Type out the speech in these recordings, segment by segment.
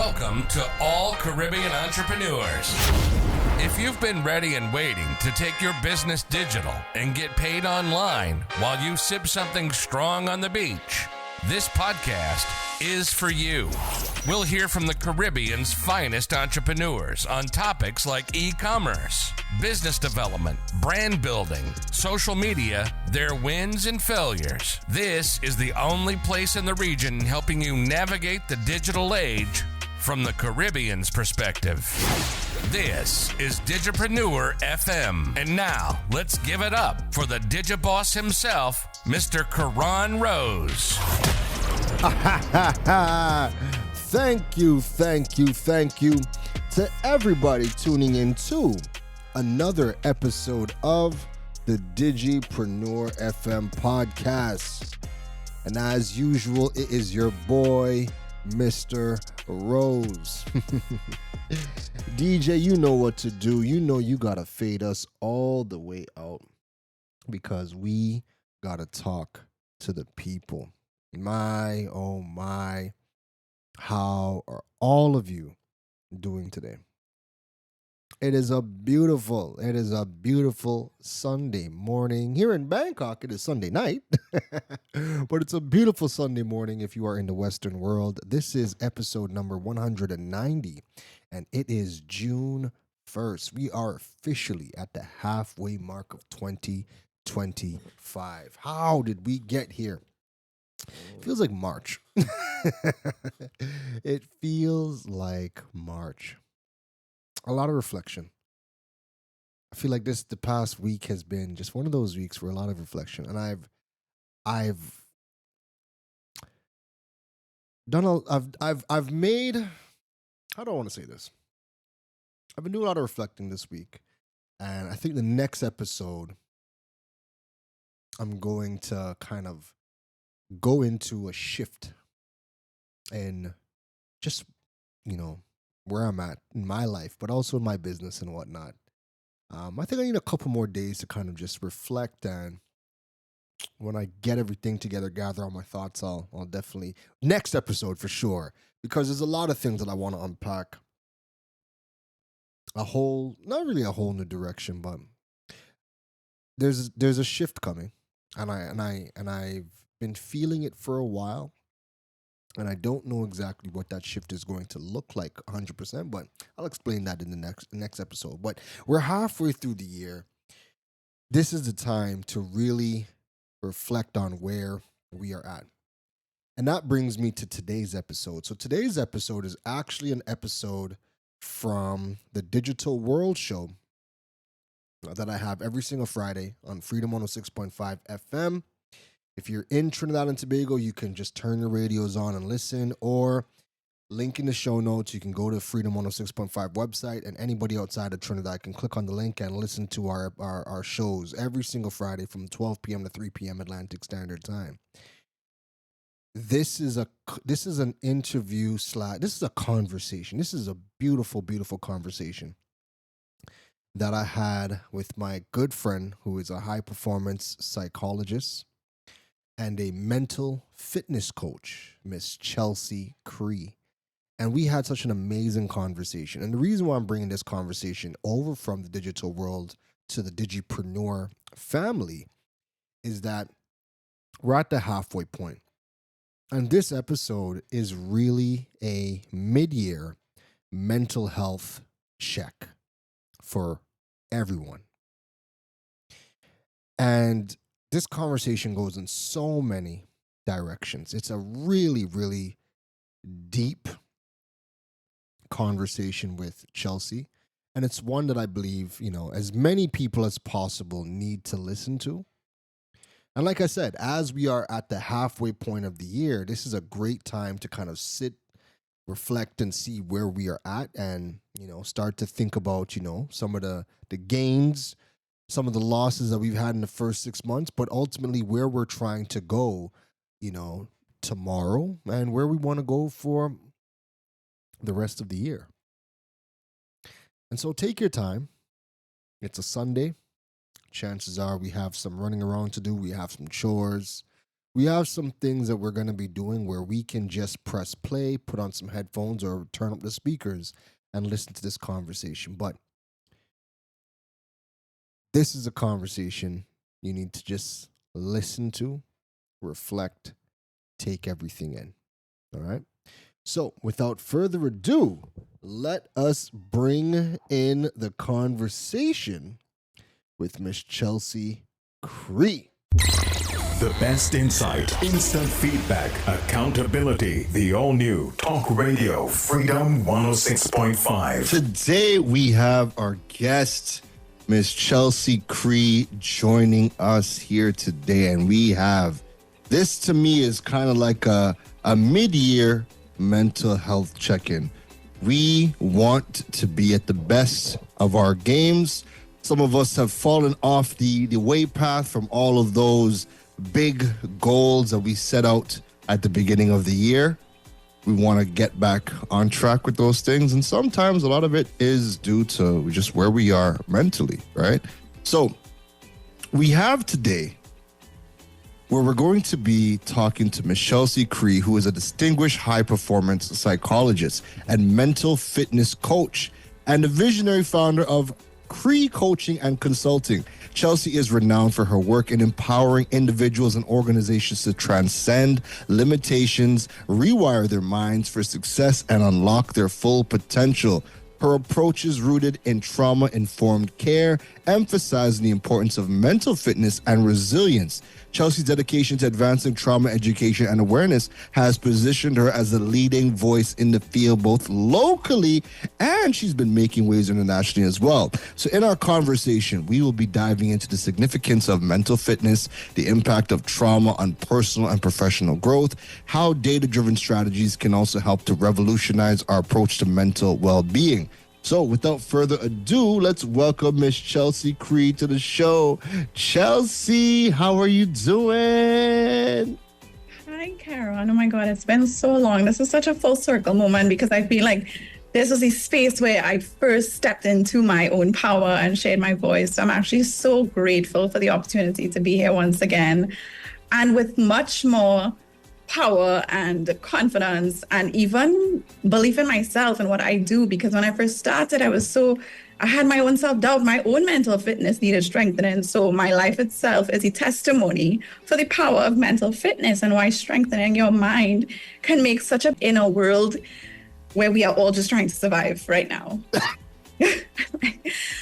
Welcome to all Caribbean entrepreneurs. If you've been ready and waiting to take your business digital and get paid online while you sip something strong on the beach, this podcast is for you. We'll hear from the Caribbean's finest entrepreneurs on topics like e-commerce, business development, brand building, social media, their wins and failures. This is the only place in the region helping you navigate the digital age from the Caribbean's perspective. This is Digipreneur FM. And now, let's give it up for the Digiboss himself, Mr. Keron Rose. Thank you to everybody tuning in to another episode of the Digipreneur FM podcast. And as usual, it is your boy, Mr. Rose. DJ, you know what to do. You know you gotta fade us all the way out because we gotta talk to the people. My, oh my, how are all of you doing today? It is a beautiful Sunday morning. Here in Bangkok, it is Sunday night, but it's a beautiful Sunday morning if you are in the Western world. This is episode number 190, and it is June 1st. We are officially at the halfway mark of 2025. How did we get here? It feels like March. It feels like March. A lot of reflection. I feel like the past week has been just one of those weeks for a lot of reflection, and I've made, how do I want to say this? I've been doing a lot of reflecting this week, and I think the next episode I'm going to kind of go into a shift in just, where I'm at in my life, but also in my business and whatnot. I think I need a couple more days to kind of just reflect, and when I get everything together, gather all my thoughts, I'll definitely, next episode for sure, because there's a lot of things that I want to unpack. Not really a whole new direction, but there's a shift coming, and I've been feeling it for a while. And I don't know exactly what that shift is going to look like 100%, but I'll explain that in the next episode. But we're halfway through the year. This is the time to really reflect on where we are at. And that brings me to today's episode. So today's episode is actually an episode from the Digital World Show that I have every single Friday on Freedom 106.5 FM. If you're in Trinidad and Tobago, you can just turn your radios on and listen, or link in the show notes. You can go to Freedom 106.5 website, and anybody outside of Trinidad can click on the link and listen to our shows every single Friday from 12 p.m. to 3 p.m. Atlantic Standard Time. This is an interview this is a conversation. This is a beautiful, beautiful conversation that I had with my good friend who is a high-performance psychologist and a mental fitness coach, Miss Chelsea Cree. And we had such an amazing conversation. And the reason why I'm bringing this conversation over from the digital world to the Digipreneur family is that we're at the halfway point. And this episode is really a mid-year mental health check for everyone. And this conversation goes in so many directions. It's a really, really deep conversation with Chelsea. And it's one that I believe, as many people as possible need to listen to. And like I said, as we are at the halfway point of the year, this is a great time to kind of sit, reflect, and see where we are at, and, start to think about, some of the gains, some of the losses that we've had in the first 6 months, but ultimately where we're trying to go, tomorrow, and where we want to go for the rest of the year. And so take your time. It's a Sunday. Chances are we have some running around to do. We have some chores. we have some things that we're going to be doing where we can just press play, put on some headphones, or turn up the speakers and listen to this conversation. But this is a conversation you need to just listen to, reflect, take everything in. All right. So, without further ado, let us bring in the conversation with Miss Chelsea Cree. The best insight, instant feedback, accountability. The all-new Talk Radio Freedom 106.5. Today we have our guest, Miss Chelsea Cree, joining us here today. And we have, this to me is kind of like a mid-year mental health check-in. We want to be at the best of our games. Some of us have fallen off the way path from all of those big goals that we set out at the beginning of the year. We want to get back on track with those things. And sometimes a lot of it is due to just where we are mentally, right? So we have today where we're going to be talking to Ms. Chelsea Cree, who is a distinguished high-performance psychologist and mental fitness coach and the visionary founder of Cree Coaching and Consulting. Chelsea is renowned for her work in empowering individuals and organizations to transcend limitations, rewire their minds for success, and unlock their full potential. Her approach is rooted in trauma-informed care, emphasizing the importance of mental fitness and resilience. Chelsea's dedication to advancing trauma education and awareness has positioned her as a leading voice in the field, both locally and she's been making waves internationally as well. So in our conversation, we will be diving into the significance of mental fitness, the impact of trauma on personal and professional growth, how data-driven strategies can also help to revolutionize our approach to mental well-being. So without further ado, let's welcome Miss Chelsea Cree to the show. Chelsea, how are you doing? Hi, Keron. Oh my God, it's been so long. This is such a full circle moment because I feel like this was a space where I first stepped into my own power and shared my voice. So I'm actually so grateful for the opportunity to be here once again, and with much more power and confidence and even belief in myself and what I do. Because when I first started, I had my own self-doubt, my own mental fitness needed strengthening. So my life itself is a testimony for the power of mental fitness and why strengthening your mind can make such an inner world where we are all just trying to survive right now.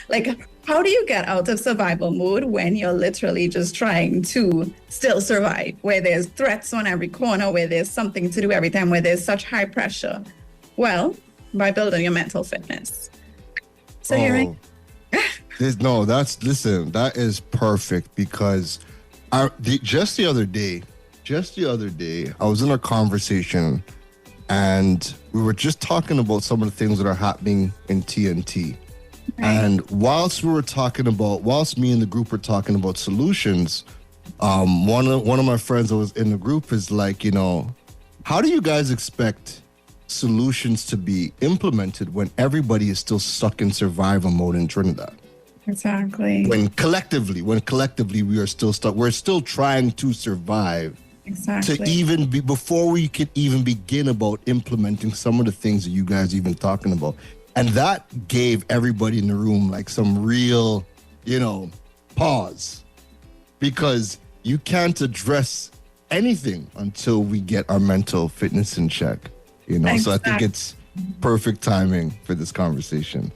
Like, how do you get out of survival mode when you're literally just trying to still survive, where there's threats on every corner, where there's something to do every time, where there's such high pressure? Well, by building your mental fitness. So here that is perfect, because just the other day, I was in a conversation and we were just talking about some of the things that are happening in TNT. Right. And whilst me and the group were talking about solutions, one of my friends that was in the group is like, how do you guys expect solutions to be implemented when everybody is still stuck in survival mode in Trinidad? Exactly. When collectively we are still stuck, we're still trying to survive. Exactly. To even be, before we could even begin about implementing some of the things that you guys have been talking about. And that gave everybody in the room like some real, pause. Because you can't address anything until we get our mental fitness in check. Exactly. So I think it's perfect timing for this conversation.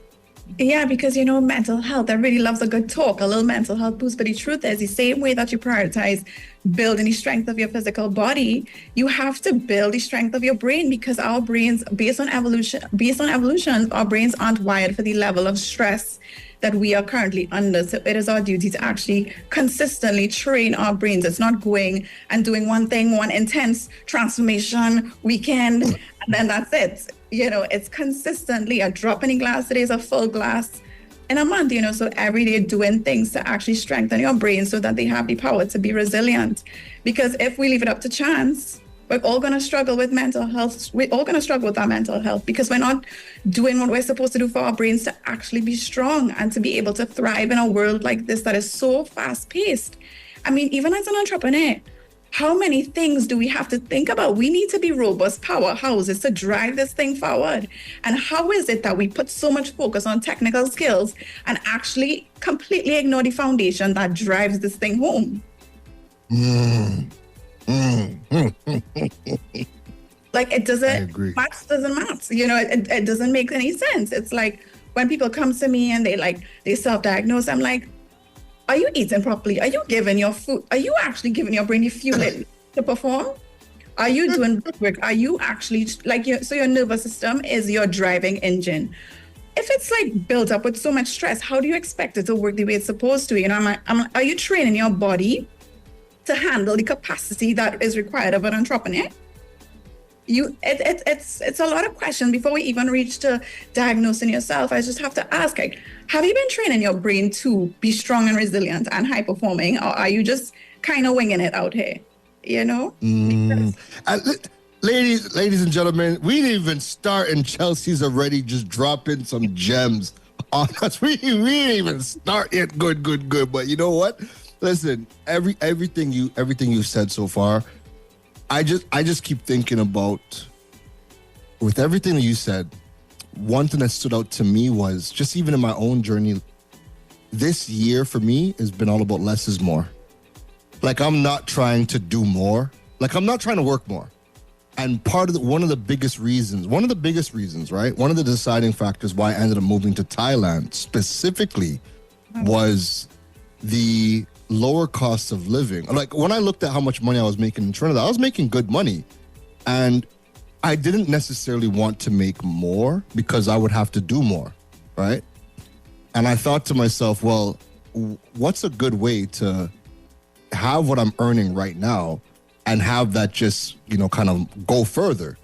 Yeah, because, mental health, everybody loves a good talk, a little mental health boost. But the truth is, the same way that you prioritize building the strength of your physical body, you have to build the strength of your brain, because our brains, based on evolution, our brains aren't wired for the level of stress that we are currently under. So it is our duty to actually consistently train our brains. It's not going and doing one thing, one intense transformation weekend, and then that's it. It's consistently a drop in a glass today is a full glass in a month, so every day doing things to actually strengthen your brain so that they have the power to be resilient. Because if we leave it up to chance, we're all going to struggle with mental health. We're all going to struggle with our mental health because we're not doing what we're supposed to do for our brains to actually be strong and to be able to thrive in a world like this that is so fast paced. I mean, even as an entrepreneur, how many things do we have to think about? We need to be robust powerhouses to drive this thing forward. And how is it that we put so much focus on technical skills and actually completely ignore the foundation that drives this thing home? Like, it doesn't, maths doesn't math. You know, it doesn't make any sense. It's like when people come to me and they self-diagnose, I'm like, are you eating properly? Are you giving your food? Are you actually giving your brain the fuel to perform? Are you doing work? Are you actually so your nervous system is your driving engine. If it's like built up with so much stress, how do you expect it to work the way it's supposed to? You know, are you training your body to handle the capacity that is required of an entrepreneur? It's a lot of questions before we even reach to diagnosing yourself. I just have to ask, like, have you been training your brain to be strong and resilient and high performing, or are you just kind of winging it out here? You know? Ladies and gentlemen, we didn't even start and Chelsea's already just dropping some gems on us. We didn't even start yet. Good. But you know what? Listen, everything you've said so far, I just keep thinking about, with everything that you said, one thing that stood out to me was just even in my own journey, this year for me has been all about less is more. Like, I'm not trying to do more. Like, I'm not trying to work more. And one of the biggest reasons, right? One of the deciding factors why I ended up moving to Thailand specifically was the lower cost of living. Like, when I looked at how much money I was making in Trinidad, I was making good money. And I didn't necessarily want to make more because I would have to do more, right? And I thought to myself, well, what's a good way to have what I'm earning right now and have that just, you know, kind of go further?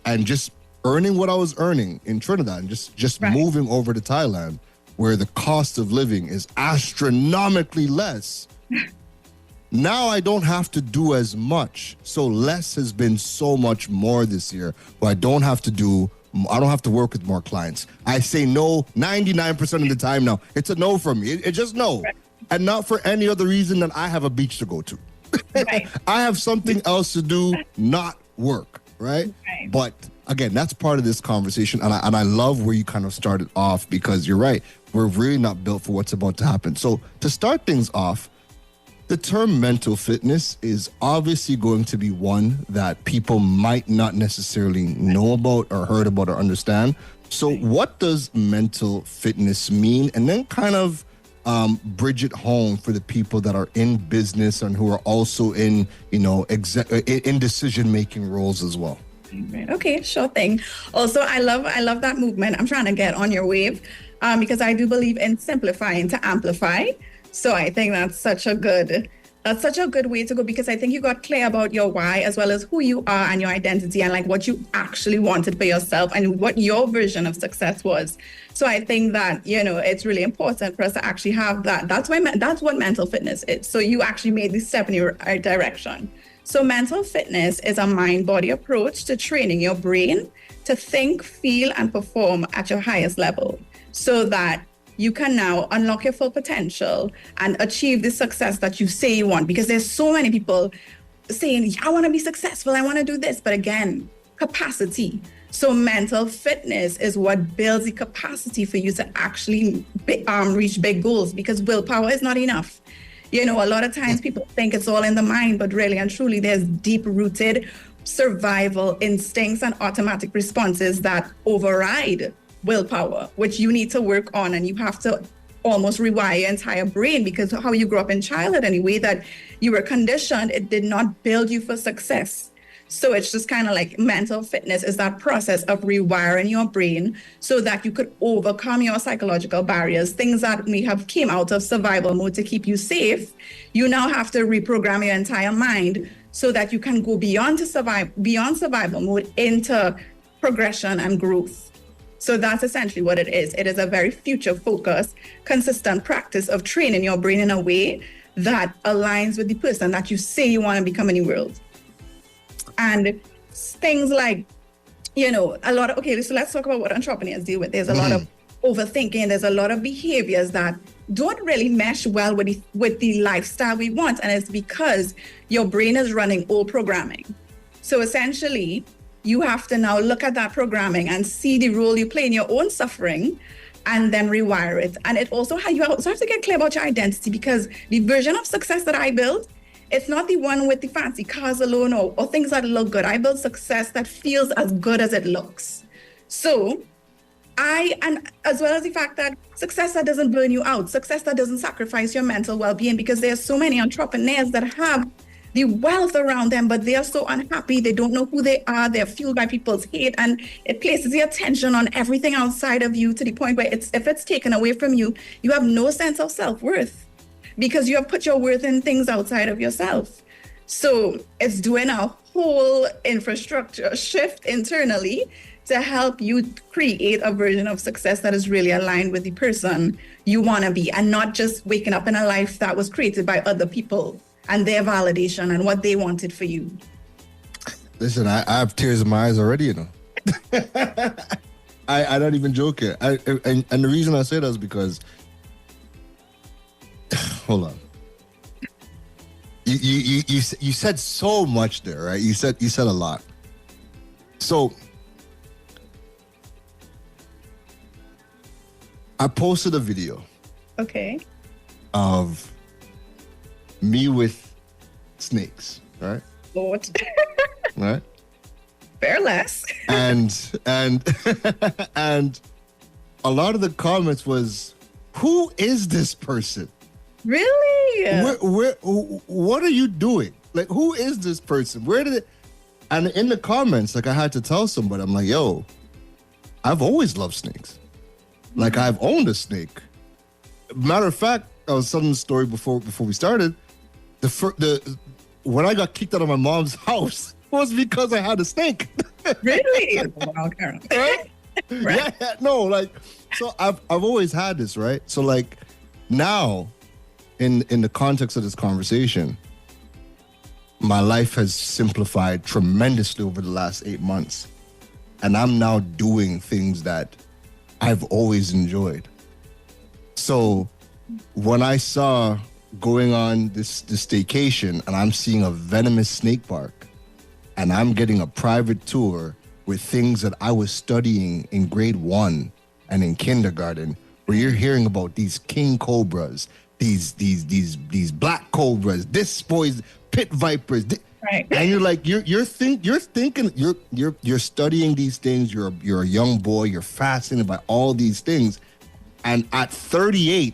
And just earning what I was earning in Trinidad and just right. Moving over to Thailand, where the cost of living is astronomically less. Now I don't have to do as much. So less has been so much more this year, where I don't have to work with more clients. I say no 99% of the time now. It's a no from me. It's just no. Right. And not for any other reason than I have a beach to go to. Right. I have something else to do, not work, right? But again, that's part of this conversation. And I love where you kind of started off, because you're right. We're really not built for what's about to happen. So to start things off, the term mental fitness is obviously going to be one that people might not necessarily know about or heard about or understand. So what does mental fitness mean? And then kind of bridge it home for the people that are in business and who are also in, you know, in decision-making roles as well. Right. Okay, sure thing. Also, I love that movement. I'm trying to get on your wave because I do believe in simplifying to amplify. So I think that's such a good way to go, because I think you got clear about your why, as well as who you are and your identity, and like what you actually wanted for yourself and what your version of success was. So I think that, you know, it's really important for us to actually have that. That's what mental fitness is. So you actually made this step in your direction. So mental fitness is a mind-body approach to training your brain to think, feel, and perform at your highest level, so that you can now unlock your full potential and achieve the success that you say you want. Because there's so many people saying, I want to be successful, I want to do this. But again, capacity. So mental fitness is what builds the capacity for you to actually reach big goals, because willpower is not enough. You know, a lot of times people think it's all in the mind, but really and truly, there's deep-rooted survival instincts and automatic responses that override willpower, which you need to work on. And you have to almost rewire your entire brain, because how you grew up in childhood anyway, that you were conditioned, it did not build you for success. So it's just kind of like mental fitness is that process of rewiring your brain so that you could overcome your psychological barriers, things that may have came out of survival mode to keep you safe. You now have to reprogram your entire mind so that you can go beyond survival mode into progression and growth. So that's essentially what it is. It is a very future-focused, consistent practice of training your brain in a way that aligns with the person that you say you want to become in the world. And things like, you know, so let's talk about what entrepreneurs deal with. There's a lot of overthinking. There's a lot of behaviors that don't really mesh well with the lifestyle we want. And it's because your brain is running old programming. So essentially, you have to now look at that programming and see the role you play in your own suffering and then rewire it. And it also you also have to get clear about your identity, because the version of success that I build, it's not the one with the fancy cars alone or things that look good. I build success that feels as good as it looks. So and as well as the fact that success that doesn't burn you out, success that doesn't sacrifice your mental well-being, because there's so many entrepreneurs that have the wealth around them, but they are so unhappy. They don't know who they are. They're fueled by people's hate, and it places the attention on everything outside of you to the point where if it's taken away from you, you have no sense of self-worth, because you have put your worth in things outside of yourself. So it's doing a whole infrastructure shift internally to help you create a version of success that is really aligned with the person you want to be, and not just waking up in a life that was created by other people and their validation and what they wanted for you. Listen, I have tears in my eyes already, you know. I'm not even joking. And the reason I say that is because, hold on. You said so much there, right? You said a lot. So I posted a video. Okay. Of me with snakes, right? Lord. Right? Fair less. And and a lot of the comments was, who is this person? Really? What are you doing? Like, who is this person? Where did it? And in the comments, like, I had to tell somebody, I'm like, yo, I've always loved snakes. Like, I've owned a snake. Matter of fact, I was telling the story before we started. When I got kicked out of my mom's house was because I had a snake. Really? Wow, Keron. Right? Right. Yeah, no, like, so I've always had this, right? So, like, now, in the context of this conversation, my life has simplified tremendously over the last 8 months, and I'm now doing things that I've always enjoyed. So when I saw going on this staycation and I'm seeing a venomous snake bark and I'm getting a private tour with things that I was studying in grade 1 and in kindergarten, where you're hearing about these king cobras, these black cobras, this poison, pit vipers, right? And you're like, you're studying these things. You're a young boy. You're fascinated by all these things, and at 38,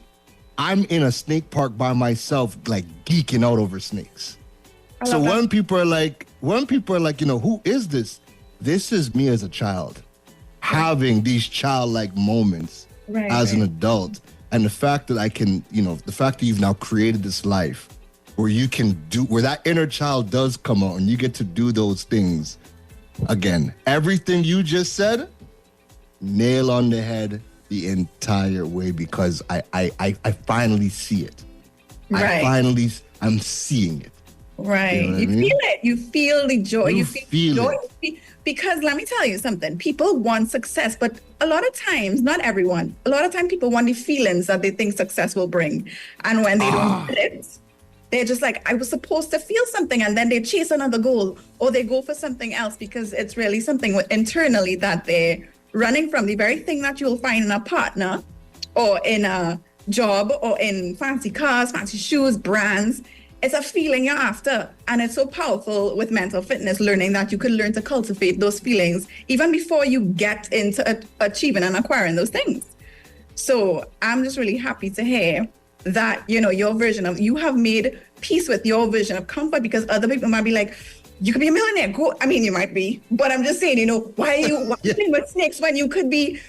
I'm in a snake park by myself, like geeking out over snakes. So when people are like, you know, who is this? This is me as a child, having these childlike moments as an adult. And the fact that I can, you know, the fact that you've now created this life where you can do, where that inner child does come out and you get to do those things. Again, everything you just said, nail on the head the entire way, because I finally see it. Right. I'm seeing it. Right. You know You feel it. You feel the joy. You feel joy. it. Because let me tell you something. People want success, but a lot of times, not everyone, a lot of times people want the feelings that they think success will bring. And when they don't get it, they're just like, I was supposed to feel something, and then they chase another goal, or they go for something else because it's really something internally that they're running from. The very thing that you'll find in a partner or in a job or in fancy cars, fancy shoes, brands. It's a feeling you're after. And it's so powerful with mental fitness, learning that you can learn to cultivate those feelings even before you get into achieving and acquiring those things. So I'm just really happy to hear that, you know, your version of, you have made peace with your version of comfort, because other people might be like, you could be a millionaire. Go. I mean, you might be, but I'm just saying, you know, why are you playing with snakes when you could be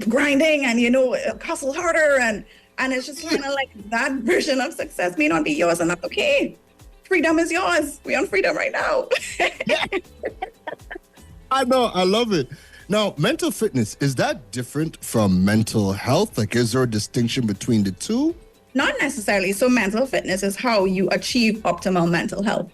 grinding and, you know, hustle harder, and it's just kind of like that version of success may not be yours, and that's okay. Freedom is yours. We're on freedom right now. Yeah. I know. I love it. Now, mental fitness, is that different from mental health? Like, is there a distinction between the two? Not necessarily. So mental fitness is how you achieve optimal mental health.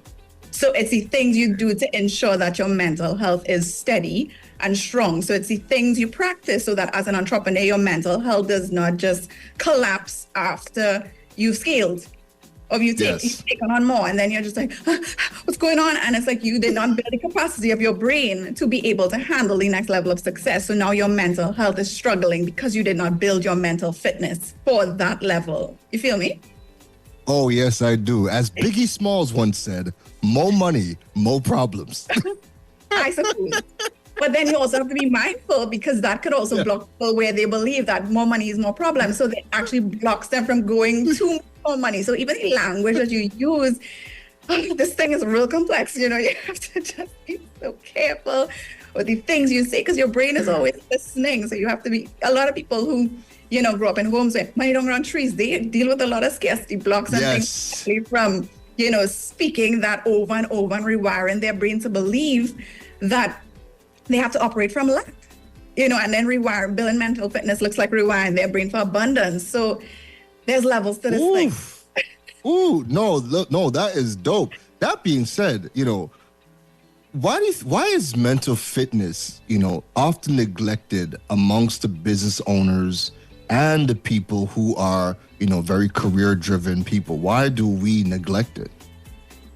So it's the things you do to ensure that your mental health is steady and strong. So it's the things you practice so that as an entrepreneur, your mental health does not just collapse after you've scaled. Or you've taken on more, and then you're just like, what's going on? And it's like you did not build the capacity of your brain to be able to handle the next level of success. So now your mental health is struggling because you did not build your mental fitness for that level. You feel me? Oh, yes, I do. As Biggie Smalls once said, more money, more problems. I suppose. But then you also have to be mindful, because that could also block people where they believe that more money is more problems. So it actually blocks them from going to more money. So even the language that you use, this thing is real complex. You know, you have to just be so careful with the things you say, because your brain is always listening. So you have to be, a lot of people who, you know, grow up in homes where money don't grow on trees, they deal with a lot of scarcity blocks and things from, you know, speaking that over and over and rewiring their brain to believe that they have to operate from lack, you know, and then building mental fitness looks like rewiring their brain for abundance. So there's levels to this thing. No, that is dope. That being said, you know, why is mental fitness, you know, often neglected amongst the business owners and the people who are, you know, very career-driven people? Why do we neglect it?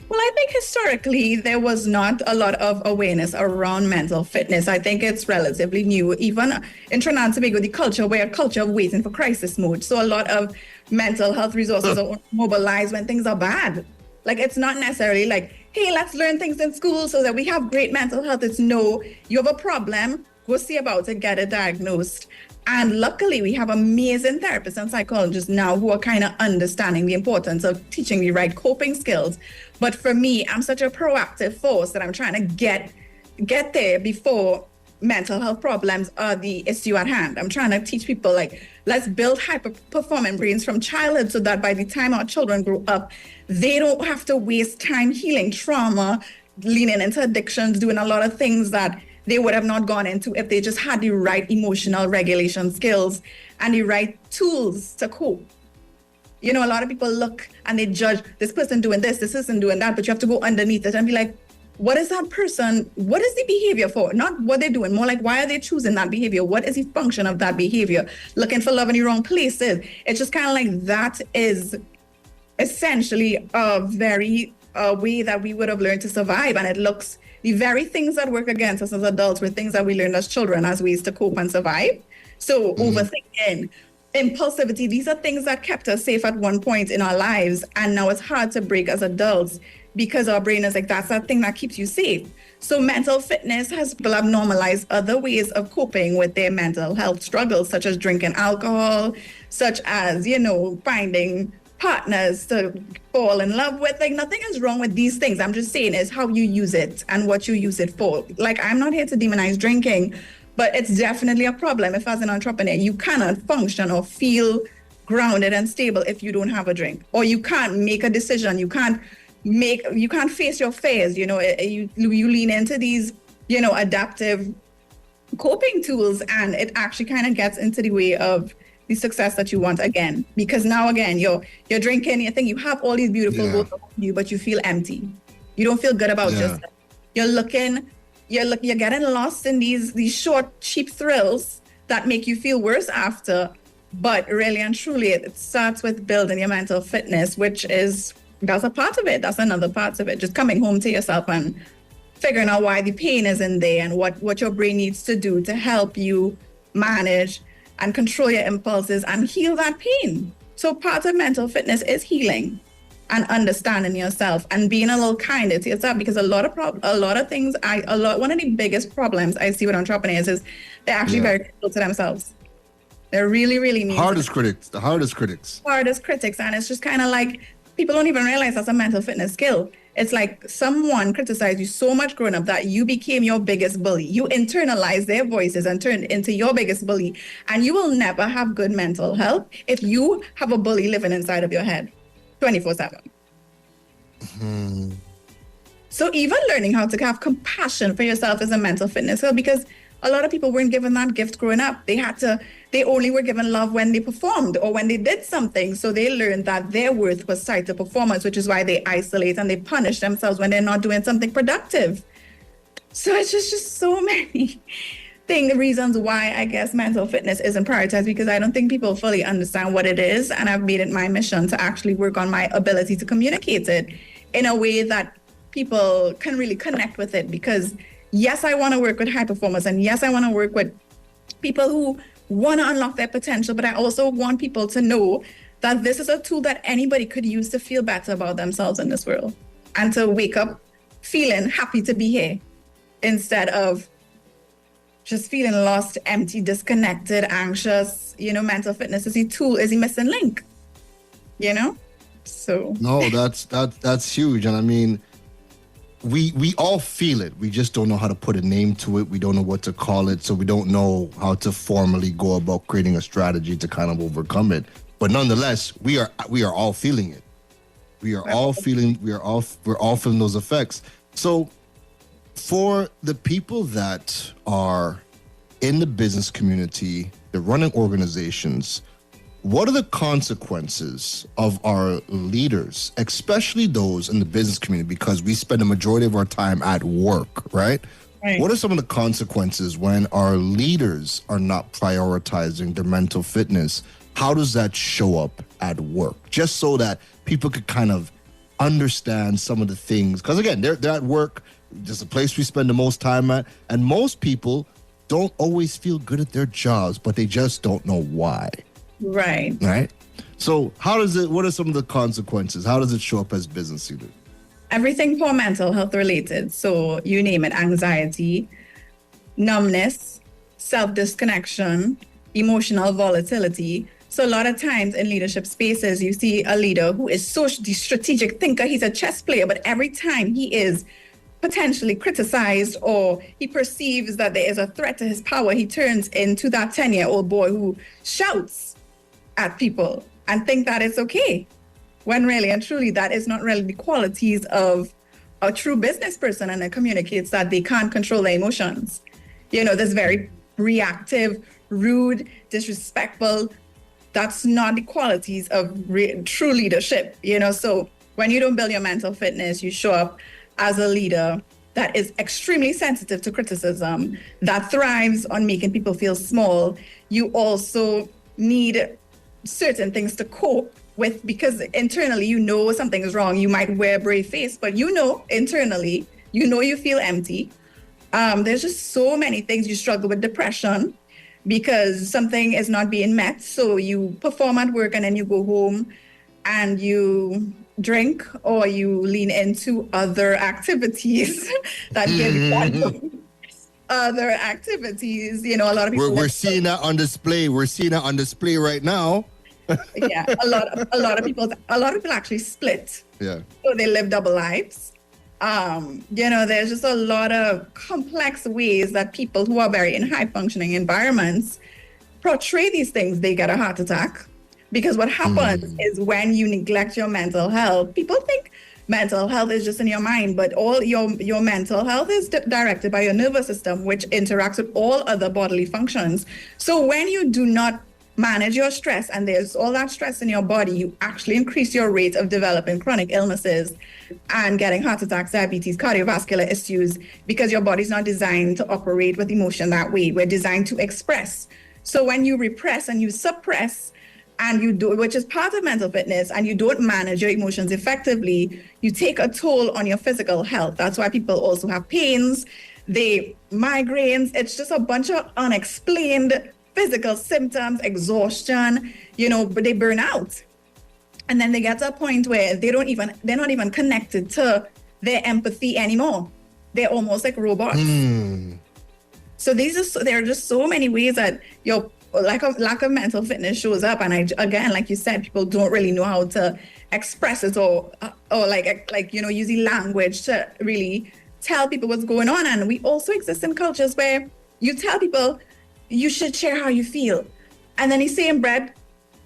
Well, I think historically there was not a lot of awareness around mental fitness. I think it's relatively new, even in Trinidad and Tobago, the culture, we're a culture of waiting for crisis mode. So a lot of mental health resources are mobilized when things are bad. Like, it's not necessarily like, hey, let's learn things in school so that we have great mental health. It's no, you have a problem, go see about it, get it diagnosed. And luckily, we have amazing therapists and psychologists now who are kind of understanding the importance of teaching the right coping skills. But for me, I'm such a proactive force that I'm trying to get there before mental health problems are the issue at hand. I'm trying to teach people, like, let's build hyper-performing brains from childhood so that by the time our children grow up, they don't have to waste time healing trauma, leaning into addictions, doing a lot of things that they would have not gone into if they just had the right emotional regulation skills and the right tools to cope. You know, a lot of people look and they judge this person doing this person doing that, but you have to go underneath it and be like, what is that person? What is the behavior for? Not what they're doing, more like, why are they choosing that behavior? What is the function of that behavior? Looking for love in the wrong places. It's just kind of like that is essentially a very way that we would have learned to survive. And it looks, the very things that work against us as adults were things that we learned as children as ways to cope and survive. So overthinking, impulsivity, these are things that kept us safe at one point in our lives. And now it's hard to break as adults because our brain is like, that's that thing that keeps you safe. So mental fitness has people have normalized other ways of coping with their mental health struggles, such as drinking alcohol, such as, you know, finding partners to fall in love with. Like, nothing is wrong with these things. I'm just saying is how you use it and what you use it for. Like, I'm not here to demonize drinking, but it's definitely a problem if as an entrepreneur, you cannot function or feel grounded and stable if you don't have a drink, or you can't make a decision. You can't face your fears. You know, you lean into these, you know, adaptive coping tools, and it actually kind of gets into the way of the success that you want again. Because now again, you're drinking, you think you have all these beautiful goals around you, but you feel empty. You don't feel good about yourself. You're getting lost in these short, cheap thrills that make you feel worse after. But really and truly, it starts with building your mental fitness, that's a part of it. That's another part of it. Just coming home to yourself and figuring out why the pain is in there and what your brain needs to do to help you manage and control your impulses and heal that pain. So part of mental fitness is healing and understanding yourself and being a little kinder to yourself, because one of the biggest problems I see with entrepreneurs is they're actually very critical to themselves. They're really, really mean. The hardest critics. And it's just kind of like, people don't even realize that's a mental fitness skill. It's like someone criticized you so much growing up that you became your biggest bully. You internalized their voices and turned into your biggest bully. And you will never have good mental health if you have a bully living inside of your head 24/7. So even learning how to have compassion for yourself is a mental fitness skill, because a lot of people weren't given that gift growing up. They only were given love when they performed or when they did something. So they learned that their worth was tied to performance, which is why they isolate and they punish themselves when they're not doing something productive. So it's just so many the reasons why I guess mental fitness isn't prioritized, because I don't think people fully understand what it is. And I've made it my mission to actually work on my ability to communicate it in a way that people can really connect with it. Because yes, I want to work with high performers, and yes, I want to work with people who want to unlock their potential, but I also want people to know that this is a tool that anybody could use to feel better about themselves in this world and to wake up feeling happy to be here instead of just feeling lost, empty, disconnected, anxious. Mental fitness is a tool, is a missing link, So no, that's huge. And I mean, we all feel it. We just don't know how to put a name to it. We don't know what to call it. So we don't know how to formally go about creating a strategy to kind of overcome it. But nonetheless, we are all feeling it. We're all feeling those effects. So for the people that are in the business community, they're running organizations, what are the consequences of our leaders, especially those in the business community, because we spend the majority of our time at work, right? What are some of the consequences when our leaders are not prioritizing their mental fitness? How does that show up at work? Just so that people could kind of understand some of the things. Because again, they're at work, just a place we spend the most time at. And most people don't always feel good at their jobs, but they just don't know why. Right. So what are some of the consequences? How does it show up as business leaders? Everything for mental health related. So you name it: anxiety, numbness, self-disconnection, emotional volatility. So a lot of times in leadership spaces, you see a leader who is so the strategic thinker. He's a chess player, but every time he is potentially criticized or he perceives that there is a threat to his power, he turns into that 10-year-old boy who shouts at people and think that it's okay. When really and truly, that is not really the qualities of a true business person, and it communicates that they can't control their emotions. This very reactive, rude, disrespectful, that's not the qualities of true leadership. So when you don't build your mental fitness, you show up as a leader that is extremely sensitive to criticism, that thrives on making people feel small. You also need certain things to cope with, because internally, something is wrong. You might wear a brave face, but internally, you feel empty. There's just so many things. You struggle with depression because something is not being met. So you perform at work and then you go home and you drink or you lean into other activities that give you other activities. A lot of people. We're seeing that on display. We're seeing that on display right now. Yeah, a lot of people actually split. Yeah. So they live double lives. There's just a lot of complex ways that people who are very in high functioning environments portray these things. They get a heart attack because what happens is when you neglect your mental health, people think mental health is just in your mind, but all your mental health is directed by your nervous system, which interacts with all other bodily functions. So when you do not manage your stress and there's all that stress in your body, you actually increase your rate of developing chronic illnesses and getting heart attacks, diabetes, cardiovascular issues, because your body's not designed to operate with emotion that way. We're designed to express. So when you repress and you suppress and you do, which is part of mental fitness, and you don't manage your emotions effectively, you take a toll on your physical health. That's why people also have pains, migraines. It's just a bunch of unexplained physical symptoms, exhaustion, but they burn out. And then they get to a point where they're not even connected to their empathy anymore. They're almost like robots. So there are just so many ways that your lack of mental fitness shows up. And again, like you said, people don't really know how to express it or using language to really tell people what's going on. And we also exist in cultures where you tell people you should share how you feel, and then you say in bread,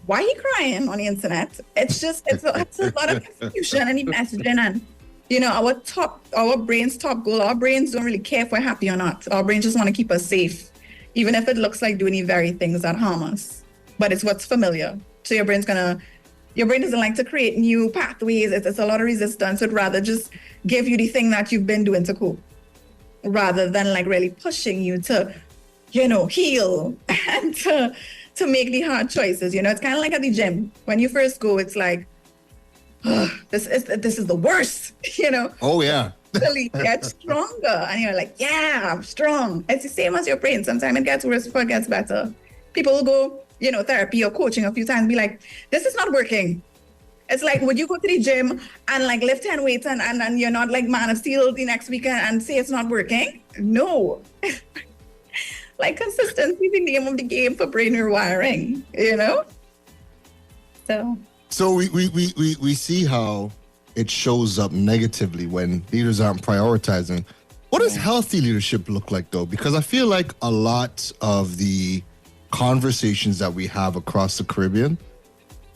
why are you crying on the internet? It's a lot of confusion and messaging. And our brain's top goal, our brains don't really care if we're happy or not. Our brains just want to keep us safe, even if it looks like doing the very things that harm us. But it's what's familiar. So your brain doesn't like to create new pathways. It's a lot of resistance. It'd rather just give you the thing that you've been doing to cope. rather than like really pushing you to, heal and to make the hard choices. It's kind of like at the gym. When you first go, it's like, this is the worst, Oh, yeah. Until you get stronger and you're like, yeah, I'm strong. It's the same as your brain. Sometimes it gets worse before it gets better. People will go, therapy or coaching a few times and be like, this is not working. It's like, would you go to the gym and like lift 10 weights and you're not like Man of Steel the next weekend and say it's not working? No. Like consistency is the name of the game for brain rewiring, So we see how it shows up negatively when leaders aren't prioritizing. What does healthy leadership look like, though? Because I feel like a lot of the conversations that we have across the Caribbean,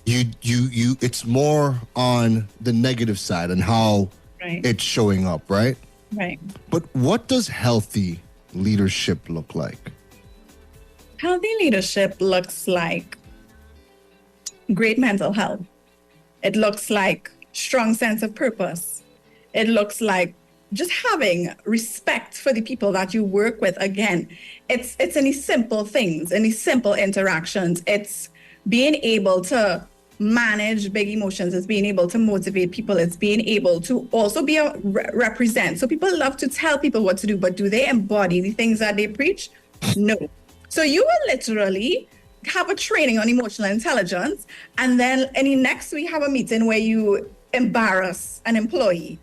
it's more on the negative side and how it's showing up, right? Right. But what does healthy leadership look like? Healthy leadership looks like great mental health. It looks like strong sense of purpose. It looks like just having respect for the people that you work with. Again, it's in these simple things, in these simple interactions. It's being able to manage big emotions. It's being able to motivate people. It's being able to also be a represent. So people love to tell people what to do, but do they embody the things that they preach? No. So you will literally have a training on emotional intelligence, and then any next week have a meeting where you embarrass an employee.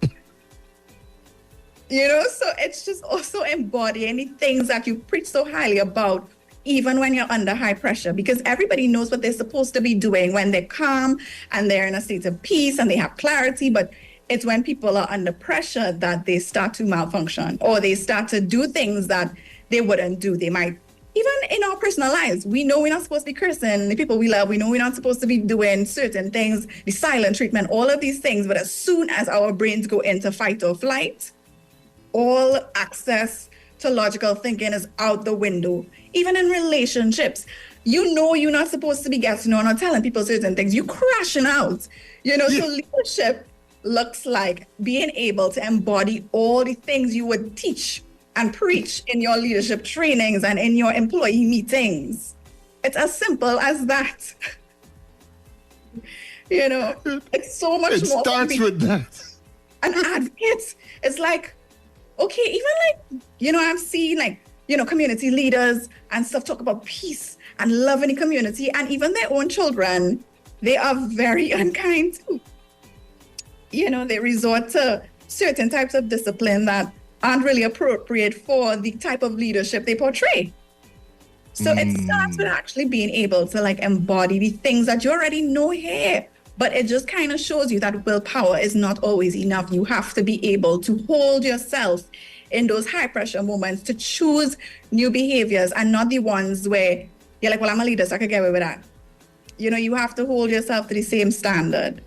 So it's just also embodying the things that you preach so highly about, even when you're under high pressure, because everybody knows what they're supposed to be doing when they're calm and they're in a state of peace and they have clarity. But it's when people are under pressure that they start to malfunction or they start to do things that they wouldn't do. They might, even in our personal lives, we know we're not supposed to be cursing the people we love. We know we're not supposed to be doing certain things, the silent treatment, all of these things. But as soon as our brains go into fight or flight, all access to logical thinking is out the window. Even in relationships, you're not supposed to be guessing or not telling people certain things. You're crashing out. So leadership looks like being able to embody all the things you would teach and preach in your leadership trainings and in your employee meetings. It's as simple as that. It's so much more. It starts with that. An advocate. It's like, okay, even like, I've seen like, community leaders and stuff talk about peace and love in the community, and even their own children, they are very unkind too. They resort to certain types of discipline that aren't really appropriate for the type of leadership they portray. So it starts with actually being able to like embody the things that you already know here. But it just kind of shows you that willpower is not always enough. You have to be able to hold yourself in those high pressure moments to choose new behaviors and not the ones where you're like, well, I'm a leader, so I can get away with that. You have to hold yourself to the same standard.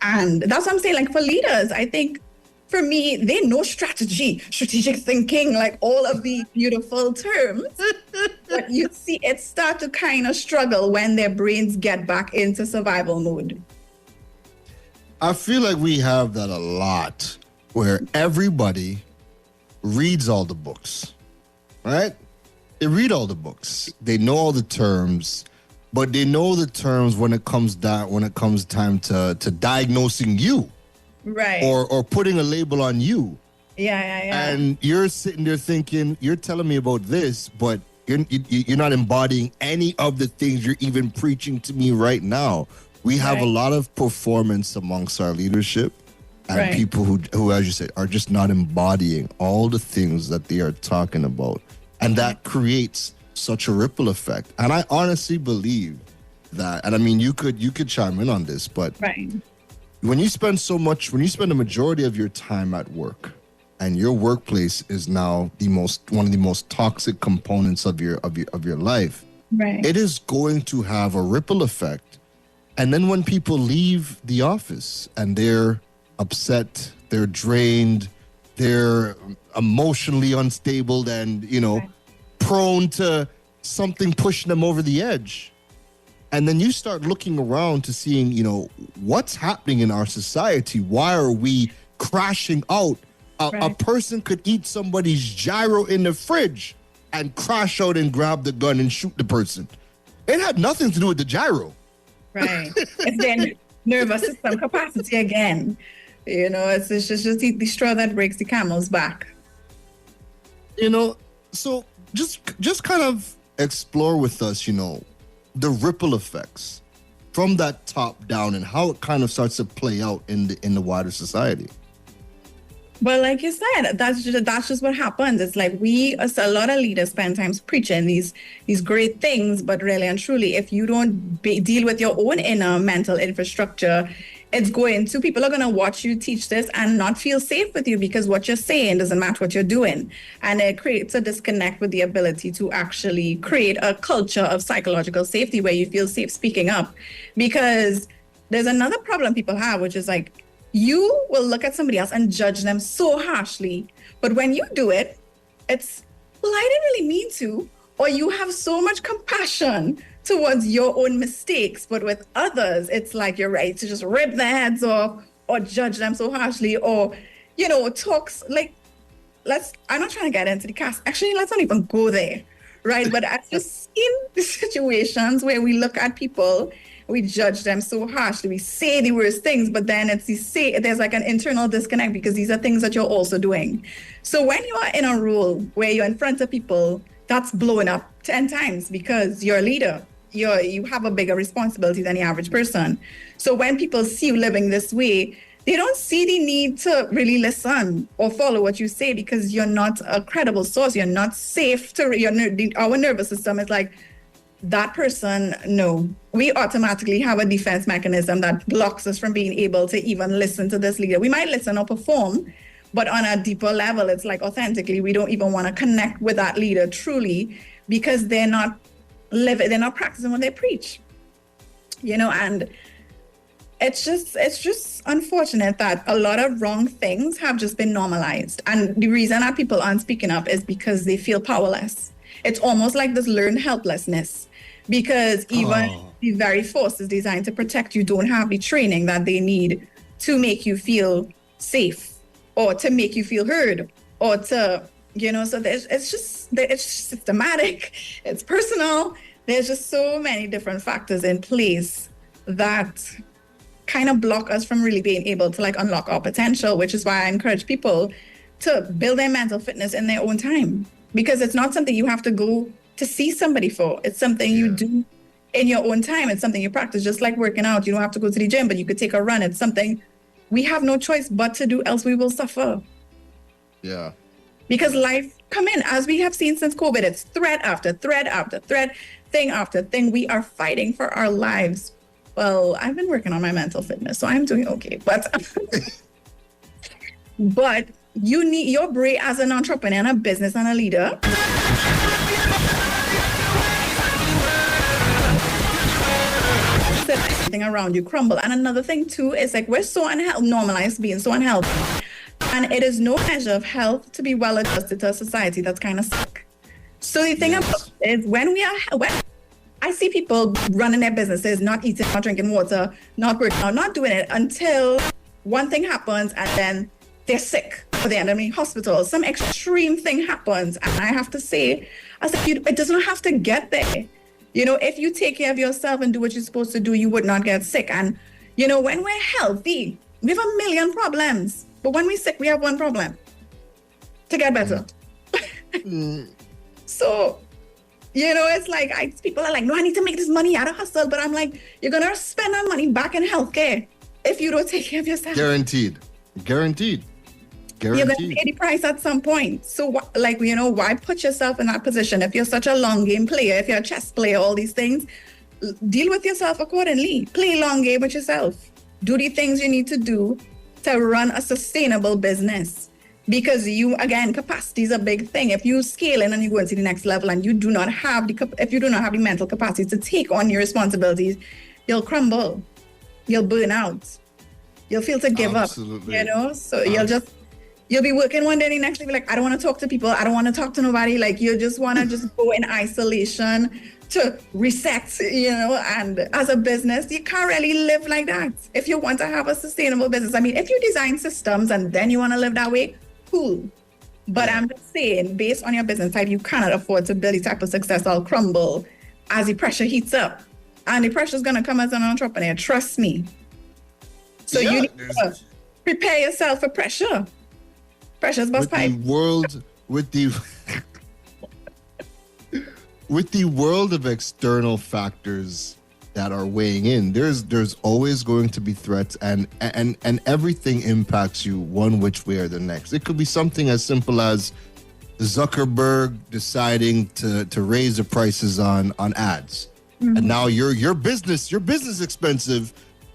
And that's what I'm saying. Like for leaders, I think for me, they know strategy, strategic thinking, like all of the beautiful terms. But you see it start to kind of struggle when their brains get back into survival mode. I feel like we have that a lot where everybody reads all the books, right? They read all the books. They know all the terms, but they know the terms when it comes time to diagnosing you. Right. Or putting a label on you. Yeah. And you're sitting there thinking, you're telling me about this, but you're not embodying any of the things you're even preaching to me right now. We have a lot of performance amongst our leadership and people who, as you said, are just not embodying all the things that they are talking about. And that creates such a ripple effect. And I honestly believe that, and I mean, you could chime in on this, but when you spend the majority of your time at work, and your workplace is now one of the most toxic components of your life, it is going to have a ripple effect. And then when people leave the office and they're upset, they're drained, they're emotionally unstable, and prone to something pushing them over the edge. And then you start looking around to seeing, what's happening in our society. Why are we crashing out A person could eat somebody's gyro in the fridge and crash out and grab the gun and shoot the person. It had nothing to do with the gyro. Right. It's then nervous system capacity again. It's just the straw that breaks the camel's back. So just kind of explore with us, the ripple effects from that top down and how it kind of starts to play out in the wider society. Well, like you said, that's just what happens. It's like a lot of leaders spend time preaching these great things, but really and truly, if you don't deal with your own inner mental infrastructure, people are going to watch you teach this and not feel safe with you because what you're saying doesn't match what you're doing. And it creates a disconnect with the ability to actually create a culture of psychological safety where you feel safe speaking up. Because there's another problem people have, which is like, you will look at somebody else and judge them so harshly. But when you do it, it's, well, I didn't really mean to. Or you have so much compassion towards your own mistakes. But with others, it's like you're ready to just rip their heads off or judge them so harshly. Or, talks like, I'm not trying to get into the cast. Actually, let's not even go there, right? But I've just seen the situations where we look at people, we judge them so harshly. We say the worst things, but then there's like an internal disconnect because these are things that you're also doing. So when you are in a role where you're in front of people, that's blowing up 10 times because you're a leader. You have a bigger responsibility than the average person. So when people see you living this way, they don't see the need to really listen or follow what you say because you're not a credible source. You're not safe our nervous system is like, that person, no. We automatically have a defense mechanism that blocks us from being able to even listen to this leader. We might listen or perform, but on a deeper level, it's like authentically, we don't even want to connect with that leader truly because they're not practicing what they preach. And it's just unfortunate that a lot of wrong things have just been normalized. And the reason that people aren't speaking up is because they feel powerless. It's almost like this learned helplessness. Because even the very forces designed to protect you don't have the training that they need to make you feel safe or to make you feel heard or to, so it's just systematic, it's personal. There's just so many different factors in place that kind of block us from really being able to like unlock our potential, which is why I encourage people to build their mental fitness in their own time. Because it's not something you have to go to see somebody for. It's something you do in your own time. It's something you practice, just like working out. You don't have to go to the gym, but you could take a run. It's something we have no choice but to do, else we will suffer. Yeah. Because life come in, as we have seen since COVID, it's threat after threat after threat, thing after thing. We are fighting for our lives. Well, I've been working on my mental fitness, so I'm doing okay. But you need your brain as an entrepreneur, a business and a leader. Everything around you crumble. And another thing too is like we're so normalized being so unhealthy. And it is no measure of health to be well adjusted to a society that's kind of sick. So the thing about it is when I see people running their businesses, not eating, not drinking water, not working out, not doing it until one thing happens and then they're sick or they end up in hospital. Some extreme thing happens. And I have to say, it doesn't have to get there. If you take care of yourself and do what you're supposed to do, you would not get sick. And, when we're healthy, we have a million problems. But when we're sick, we have one problem: to get better. So, it's like people are like, no, I need to make this money out of hustle. But I'm like, you're going to spend that money back in healthcare if you don't take care of yourself. Guaranteed. You're going to pay the price at some point. So, why put yourself in that position? If you're such a long game player, if you're a chess player, all these things, deal with yourself accordingly. Play long game with yourself. Do the things you need to do to run a sustainable business. Because capacity is a big thing. If you scale in and you go into the next level and you do not have the mental capacity to take on your responsibilities, you'll crumble. You'll burn out. You'll feel to give up. So you'll be working one day and the next day be like, I don't want to talk to people. I don't want to talk to nobody. Like you just want to just go in isolation to reset, and as a business, you can't really live like that. If you want to have a sustainable business, if you design systems and then you want to live that way, cool. But I'm just saying, based on your business type, you cannot afford to build the type of success that'll crumble as the pressure heats up. And the pressure is going to come as an entrepreneur. Trust me. So you need to prepare yourself for pressure. Pressure's bust pipe. With the world of external factors that are weighing in, there's always going to be threats, and everything impacts you one which way or the next. It could be something as simple as Zuckerberg deciding to raise the prices on ads. And now your business expensive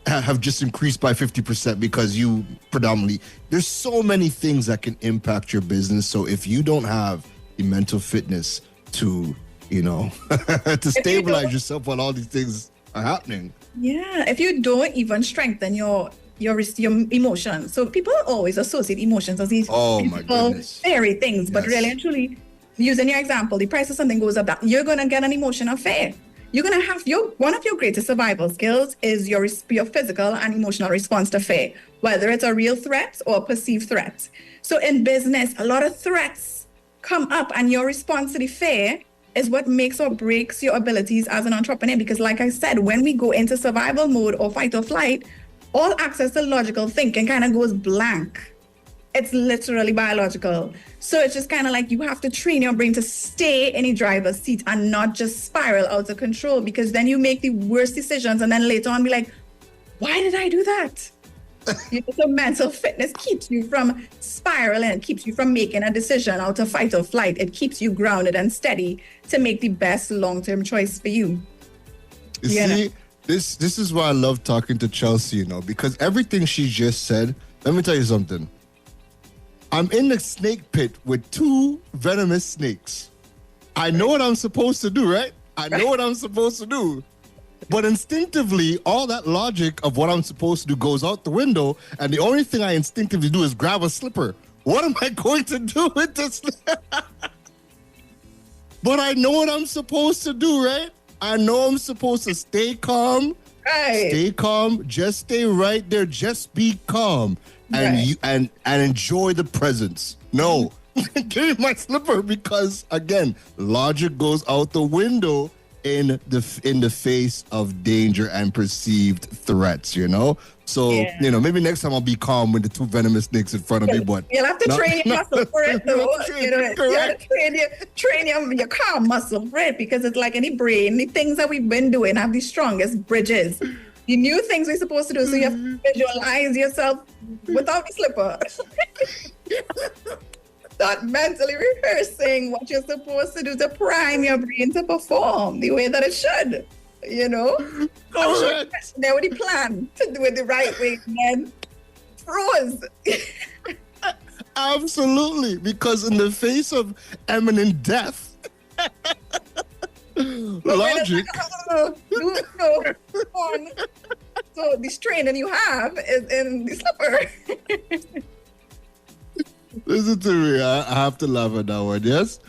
have just increased by 50% because you predominantly, there's so many things that can impact your business. So if you don't have the mental fitness to, to stabilize yourself while all these things are happening. Yeah, if you don't even strengthen your emotions. So people always associate emotions as these fairy things, but really and truly, using your example, the price of something goes up, you're going to get an emotion of fear. You're going to have one of your greatest survival skills is your physical and emotional response to fear, whether it's a real threat or a perceived threat. So in business, a lot of threats come up, and your response to the fear is what makes or breaks your abilities as an entrepreneur. Because like I said, when we go into survival mode or fight or flight, all access to logical thinking kind of goes blank. It's literally biological. So it's just kind of like you have to train your brain to stay in the driver's seat and not just spiral out of control, because then you make the worst decisions and then later on be like, why did I do that? So mental fitness keeps you from spiraling. It keeps you from making a decision out of fight or flight. It keeps you grounded and steady to make the best long-term choice for you. You see, this is why I love talking to Chelsea, because everything she just said, let me tell you something. I'm in the snake pit with 2 venomous snakes. I know what I'm supposed to do, right? I know what I'm supposed to do. But instinctively, all that logic of what I'm supposed to do goes out the window, and the only thing I instinctively do is grab a slipper. What am I going to do with this? But I know what I'm supposed to do, right? I know I'm supposed to stay calm. Right. Stay calm. Just stay right there. Just be calm. And enjoy the presence. No, give me my slipper, because again, logic goes out the window in the face of danger and perceived threats. So maybe next time I'll be calm with the 2 venomous snakes in front of me. But you'll have to train your muscle for it, though. You have to train your calm muscle for it, because it's like any brain. The things that we've been doing have the strongest bridges. The new things we're supposed to do, so you have to visualize yourself without the slipper. Start mentally rehearsing what you're supposed to do to prime your brain to perform the way that it should, Correct. There was the plan to do it the right way, and then froze. Absolutely, because in the face of imminent death, logic. So the training you have is in the slipper. Listen to me. I have to laugh at that one. Yes.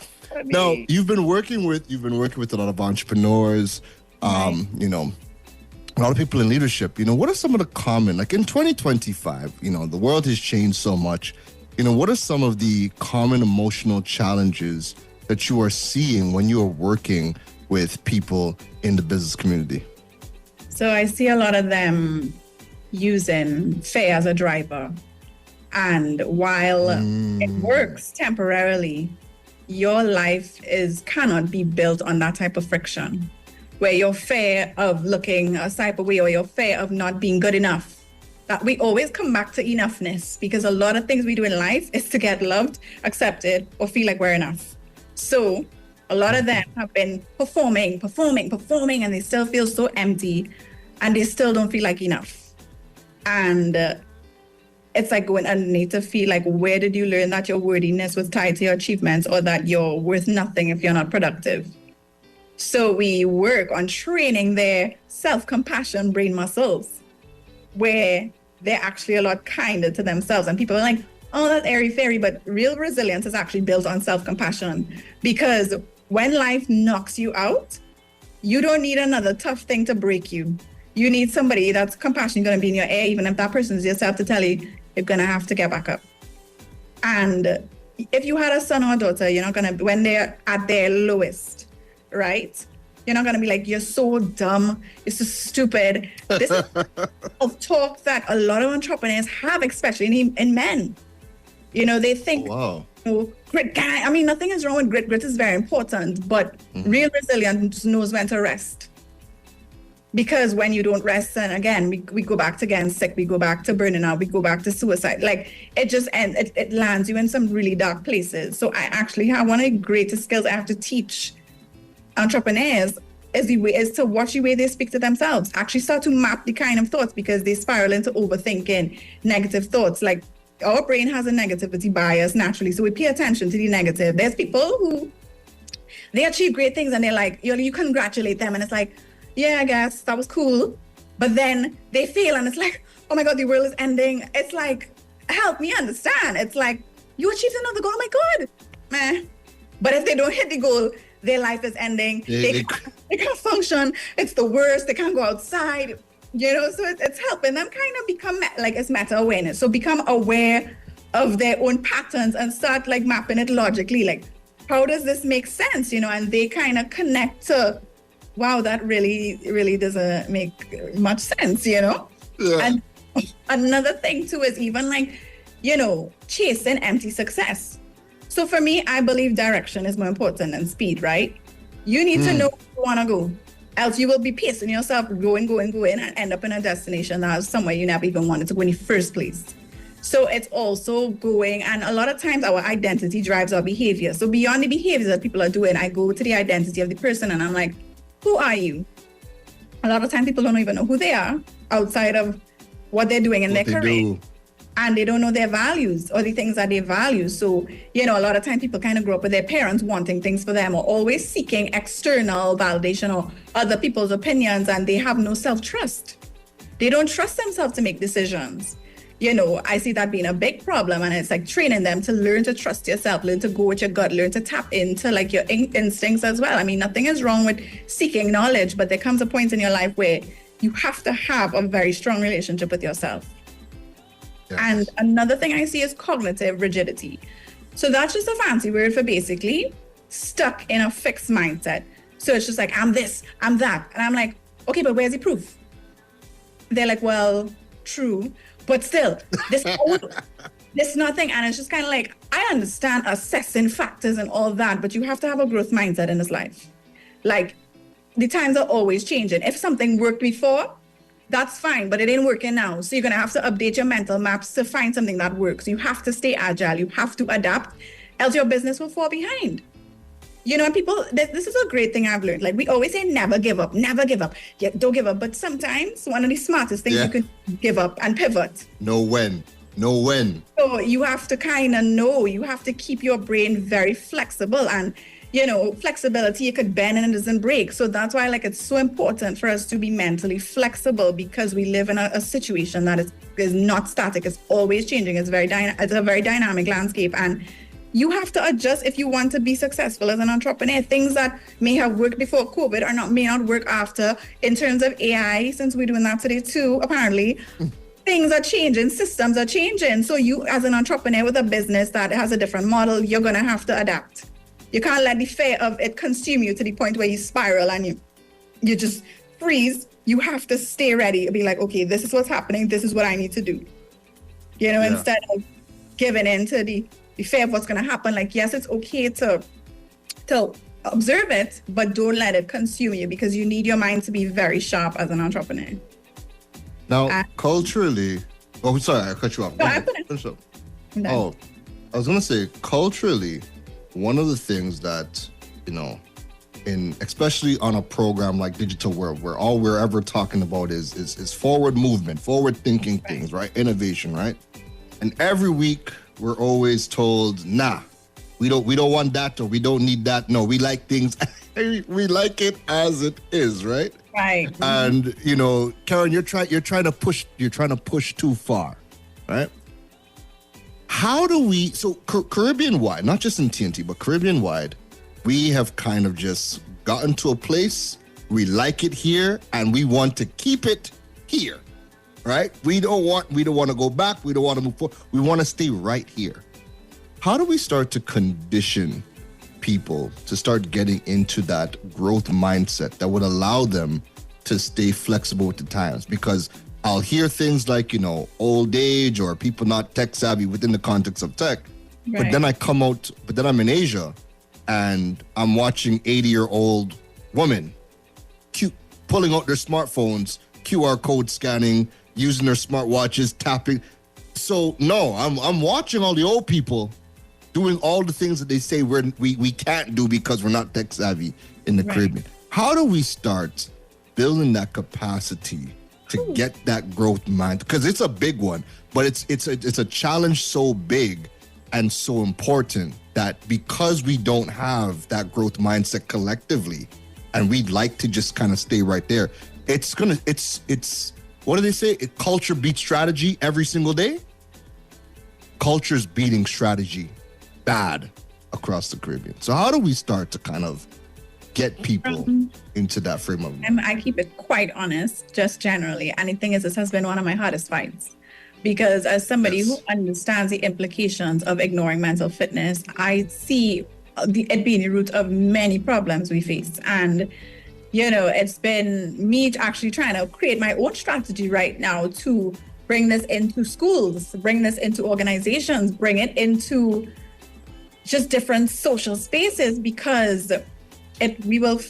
Now you've been working with a lot of entrepreneurs. A lot of people in leadership. What are some of the common, like in 2025? The world has changed so much. What are some of the common emotional challenges that you are seeing when you are working with people in the business community? So I see a lot of them using fear as a driver. And while it works temporarily, your life cannot be built on that type of friction, where your fear of looking a type of way or your fear of not being good enough. That we always come back to enoughness, because a lot of things we do in life is to get loved, accepted, or feel like we're enough. So a lot of them have been performing, and they still feel so empty, and they still don't feel like enough. And it's like going underneath to feel like, where did you learn that your worthiness was tied to your achievements, or that you're worth nothing if you're not productive? So we work on training their self-compassion brain muscles, where they're actually a lot kinder to themselves. And people are like, oh, that's airy-fairy, but real resilience is actually built on self-compassion. Because when life knocks you out, you don't need another tough thing to break you. You need somebody that's compassionate, going to be in your ear, even if that person is yourself, to tell you, you're going to have to get back up. And if you had a son or a daughter, you're not going to, when they're at their lowest, right? You're not going to be like, you're so dumb, you're so stupid. This is talk that a lot of entrepreneurs have, especially in men. You know, they think, grit guy. I mean, nothing is wrong with grit. Grit is very important, but real resilience knows when to rest. Because when you don't rest, and again, we go back to getting sick, we go back to burning out, we go back to suicide. Like, it just ends, it lands you in some really dark places. So I actually have one of the greatest skills I have to teach entrepreneurs is to watch the way they speak to themselves. Actually start to map the kind of thoughts, because they spiral into overthinking, negative thoughts. Like, our brain has a negativity bias naturally, so we pay attention to the negative. There's people who, they achieve great things and they're like, you congratulate them and it's like, yeah, I guess that was cool. But then they fail and it's like, oh my God, the world is ending. It's like, help me understand. It's like, you achieved another goal, oh my God. Meh. But if they don't hit the goal, their life is ending. They can't function. It's the worst. They can't go outside. You know, so it's helping them kind of become like, it's meta awareness. So become aware of their own patterns and start like mapping it logically. Like, how does this make sense? You know, and they kind of connect to, wow, that really doesn't make much sense, you know? Yeah. And another thing too is even like, you know, chasing empty success. So for me, I believe direction is more important than speed, right? You need to know where you want to go. Else you will be pacing yourself, going, and end up in a destination that's somewhere you never even wanted to go in the first place. So it's also going, and a lot of times our identity drives our behavior. So beyond the behaviors that people are doing, I go to the identity of the person and I'm like, who are you? A lot of times people don't even know who they are outside of what they're doing in their career. And they don't know their values or the things that they value. So, you know, a lot of times people kind of grow up with their parents wanting things for them or always seeking external validation or other people's opinions, and they have no self-trust. They don't trust themselves to make decisions. You know, I see that being a big problem, and it's like training them to learn to trust yourself, learn to go with your gut, learn to tap into like your instincts as well. I mean, nothing is wrong with seeking knowledge, but there comes a point in your life where you have to have a very strong relationship with yourself. Yes. And another thing I see is cognitive rigidity. So that's just a fancy word for basically stuck in a fixed mindset. So it's just like, I'm this, I'm that. And I'm like, okay, but where's the proof? They're like, well, true. But still, there's nothing. And it's just kind of like, I understand assessing factors and all that, but you have to have a growth mindset in this life. Like, the times are always changing. If something worked before, that's fine, but it ain't working now. So you're going to have to update your mental maps to find something that works. You have to stay agile. You have to adapt, else your business will fall behind. You know, and people, this is a great thing I've learned. Like, we always say, never give up, never give up. Yeah, don't give up. But sometimes one of the smartest things you can give up and pivot. Know when. So you have to kind of know, you have to keep your brain very flexible. And, you know, flexibility, it could bend and it doesn't break. So that's why, like, it's so important for us to be mentally flexible, because we live in a situation that is not static. It's always changing. It's a very dynamic landscape. And you have to adjust if you want to be successful as an entrepreneur. Things that may have worked before COVID may not work after. In terms of AI, since we're doing that today too, apparently, things are changing, systems are changing. So you, as an entrepreneur with a business that has a different model, you're going to have to adapt. You can't let the fear of it consume you to the point where you spiral and you just freeze. You have to stay ready and be like, okay, this is what's happening. This is what I need to do. You know, instead of giving in to the fear of what's going to happen. Like, yes, it's okay to observe it, but don't let it consume you, because you need your mind to be very sharp as an entrepreneur. Now, culturally, sorry, I cut you off. No, I was going to say, culturally, one of the things that, you know, especially on a program like Digital World, where all we're ever talking about is forward movement, forward thinking things, right? Innovation, right? And every week we're always told, nah, we don't want that, or we don't need that. No, we like things, we like it as it is, right? Right. And, you know, Keron, you're trying to push too far, right? How do we, so Caribbean-wide, not just in TNT, but Caribbean-wide, we have kind of just gotten to a place, we like it here, and we want to keep it here, right? We don't want to go back, we don't want to move forward, we want to stay right here. how do we start to condition people to start getting into that growth mindset that would allow them to stay flexible with the times? Because I'll hear things like, old age or people not tech savvy within the context of tech. Right. But then I'm in Asia and I'm watching 80-year-old women pulling out their smartphones, QR code scanning, using their smartwatches, tapping. So no, I'm watching all the old people doing all the things that they say we can't do because we're not tech savvy in the Caribbean. How do we start building that capacity to get that growth mind? Because it's a big one, but it's a challenge so big and so important that because we don't have that growth mindset collectively, and we'd like to just kind of stay right there, it's what do they say? Culture beats strategy every single day. Culture's beating strategy bad across the Caribbean. So how do we start to kind of get people into that frame of mind? I keep it quite honest, just generally. And the thing is, this has been one of my hardest fights. Because as somebody who understands the implications of ignoring mental fitness, I see it being the root of many problems we face. And, it's been me actually trying to create my own strategy right now to bring this into schools, bring this into organizations, bring it into just different social spaces, because we will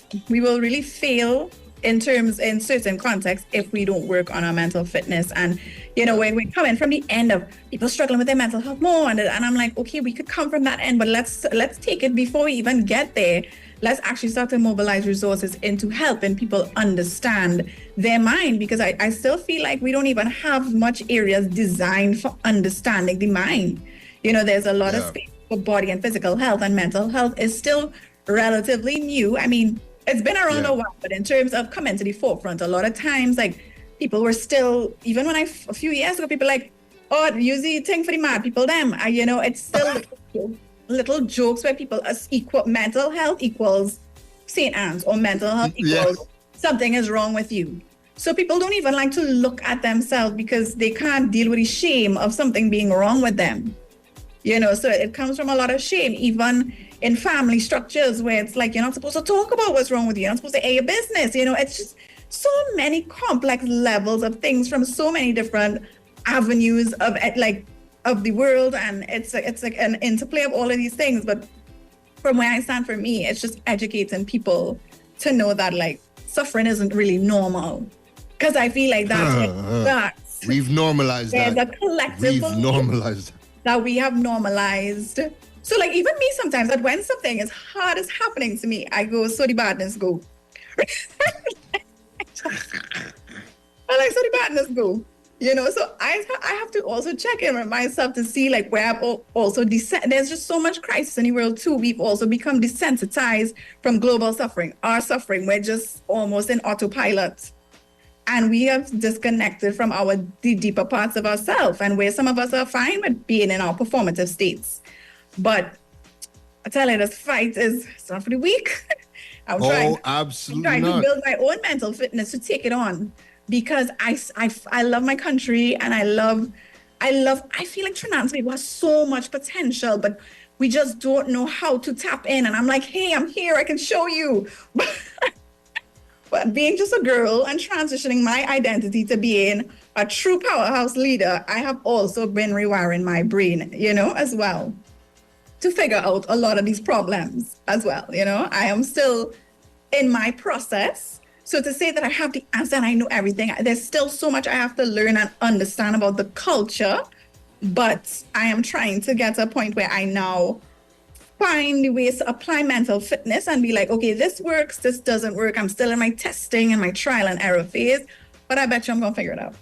really fail in certain contexts if we don't work on our mental fitness. And when we're coming from the end of people struggling with their mental health more, and I'm like, okay, we could come from that end, but let's take it before we even get there. Let's actually start to mobilize resources into helping people understand their mind, because I still feel like we don't even have much areas designed for understanding the mind. There's a lot of space for body and physical health, and mental health is still relatively new. I mean, it's been around a while, but in terms of coming to the forefront, a lot of times, like, people were still, even when a few years ago, people like, oh, use the thing for the mad people, them. It's still little jokes where people equal mental health equals St. Anne's, or mental health equals something is wrong with you. So people don't even like to look at themselves because they can't deal with the shame of something being wrong with them. So it comes from a lot of shame, even in family structures where it's like, you're not supposed to talk about what's wrong with you. You're not supposed to air your business. It's just so many complex levels of things from so many different avenues of the world. And it's like an interplay of all of these things. But from where I stand, for me, it's just educating people to know that, like, suffering isn't really normal. Because I feel like that's we've normalized that. There's a collective that we have normalized. So, like, even me sometimes, that when something as hard is happening to me, I go, so the badness go. So the badness go. So I have to also check in with myself to see, like, where I've also there's just so much crisis in the world too. We've also become desensitized from global suffering. Our suffering, we're just almost in autopilot. And we have disconnected from the deeper parts of ourselves, and where some of us are fine with being in our performative states. But I tell you, this fight it's not for the weak. I'm trying to build my own mental fitness to take it on, because I love my country, and I feel like Trinidad and Tobago has so much potential, but we just don't know how to tap in. And I'm like, hey, I'm here, I can show you. But being just a girl and transitioning my identity to being a true powerhouse leader, I have also been rewiring my brain, as well, to figure out a lot of these problems as well. I am still in my process. So to say that I have the answer and I know everything, there's still so much I have to learn and understand about the culture. But I am trying to get to a point where I now find the ways to apply mental fitness and be like, okay, this works, this doesn't work. I'm still in my testing and my trial and error phase, but I bet you I'm going to figure it out.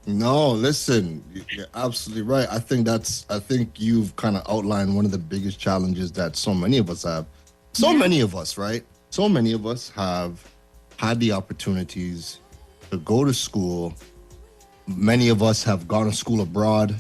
No, listen, you're absolutely right. I think you've kind of outlined one of the biggest challenges that so many of us have. Many of us, right? So many of us have had the opportunities to go to school. Many of us have gone to school abroad,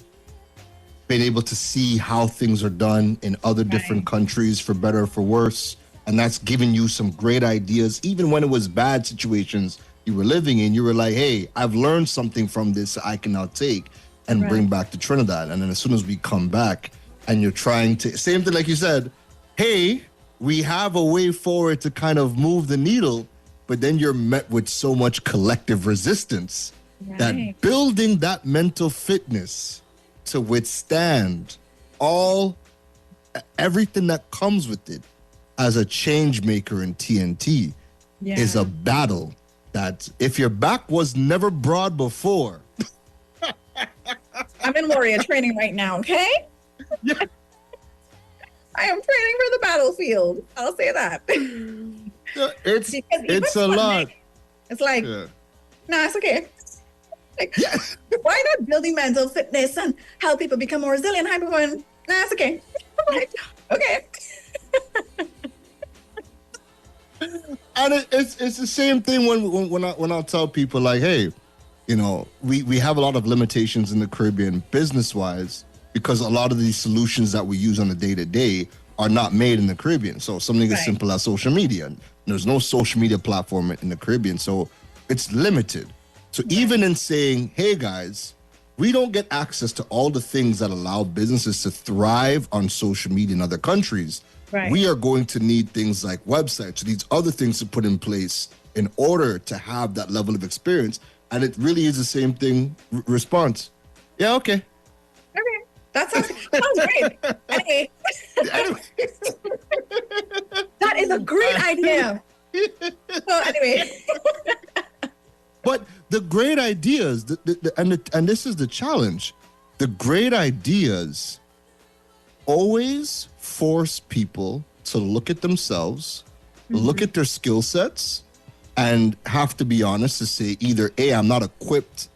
been able to see how things are done in other different countries, for better or for worse. And that's given you some great ideas. Even when it was bad situations you were living in, you were like, hey, I've learned something from this I can now take and bring back to Trinidad. And then as soon as we come back and you're trying to, same thing like you said, hey, we have a way forward to kind of move the needle, but then you're met with so much collective resistance that building that mental fitness to withstand everything that comes with it as a change maker in TNT is a battle that if your back was never broad before. I'm in warrior training right now, okay? Yeah. I am training for the battlefield. I'll say that. It's a lot. It's like, nah, it's okay. Like, why not building mental fitness and help people become more resilient, high performing? Nah, it's okay. Like, okay. And it's the same thing when I tell people like, hey, you know, we have a lot of limitations in the Caribbean business wise because a lot of these solutions that we use on a day to day are not made in the Caribbean. So something as simple as social media. There's no social media platform in the Caribbean, so it's limited. So even in saying, hey guys, we don't get access to all the things that allow businesses to thrive on social media in other countries. Right. We are going to need things like websites, these other things to put in place in order to have that level of experience. And it really is the same thing response. Yeah, okay. Okay. That sounds great. Anyway. That is a great idea. So anyway. But the great ideas, and this is the challenge, the great ideas always force people to look at themselves, look at their skill sets, and have to be honest to say either A, I'm not equipped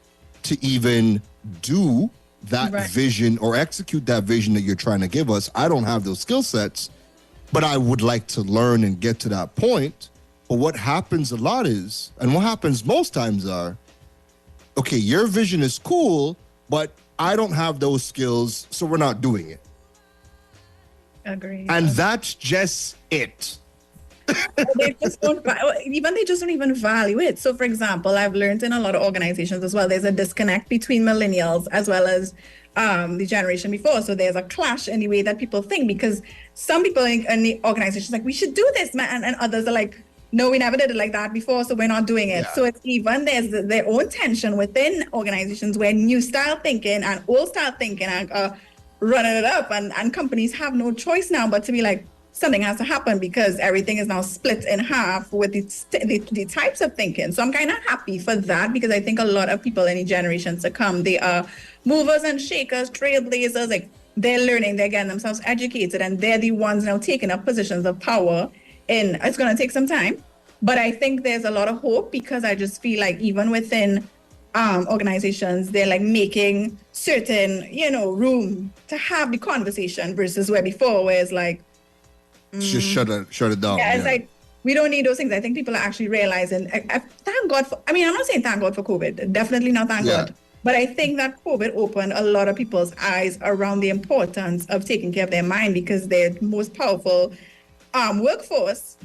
to even do that vision or execute that vision that you're trying to give us. I don't have those skill sets, but I would like to learn and get to that point. But what happens a lot is, and what happens most times are, okay, your vision is cool, but I don't have those skills, so we're not doing it. Agree. And that's just it. They just don't even value it. So, for example, I've learned in a lot of organizations as well, there's a disconnect between millennials as well as the generation before. So there's a clash in the way that people think, because some people in the organizations like, we should do this, man, and others are like, no, we never did it like that before, so we're not doing it. So it's even, there's their own tension within organizations where new style thinking and old style thinking are running it up, and companies have no choice now but to be like, something has to happen because everything is now split in half with the types of thinking. So I'm kind of happy for that, because I think a lot of people in the generations to come, they are movers and shakers, trailblazers, like they're learning, they're getting themselves educated, and they're the ones now taking up positions of power. And it's going to take some time, but I think there's a lot of hope, because I just feel like even within organizations, they're like making certain, room to have the conversation versus where before, where it's like, just shut it down. Yeah, it's like, we don't need those things. I think people are actually realizing, thank God for, I'm not saying thank God for COVID, definitely not thank God. But I think that COVID opened a lot of people's eyes around the importance of taking care of their mind, because their most powerful workforce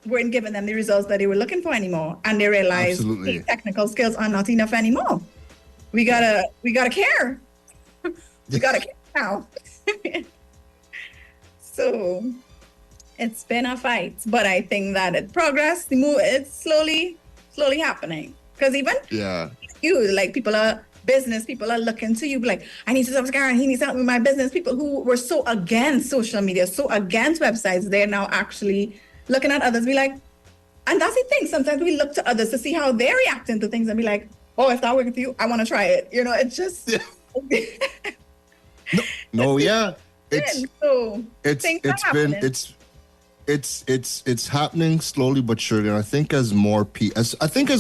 weren't giving them the results that they were looking for anymore. And they realized the technical skills are not enough anymore. We gotta care. We gotta care now. So it's been a fight, but I think that it's slowly happening. Because even you, like people are looking to you, like, I need to talk to Keron, he needs to help me with my business. People who were so against social media, so against websites, they're now actually looking at others, be like, and that's the thing. Sometimes we look to others to see how they're reacting to things and be like, oh, if that works for you, I want to try it. It's just it's happening slowly but surely. And I think as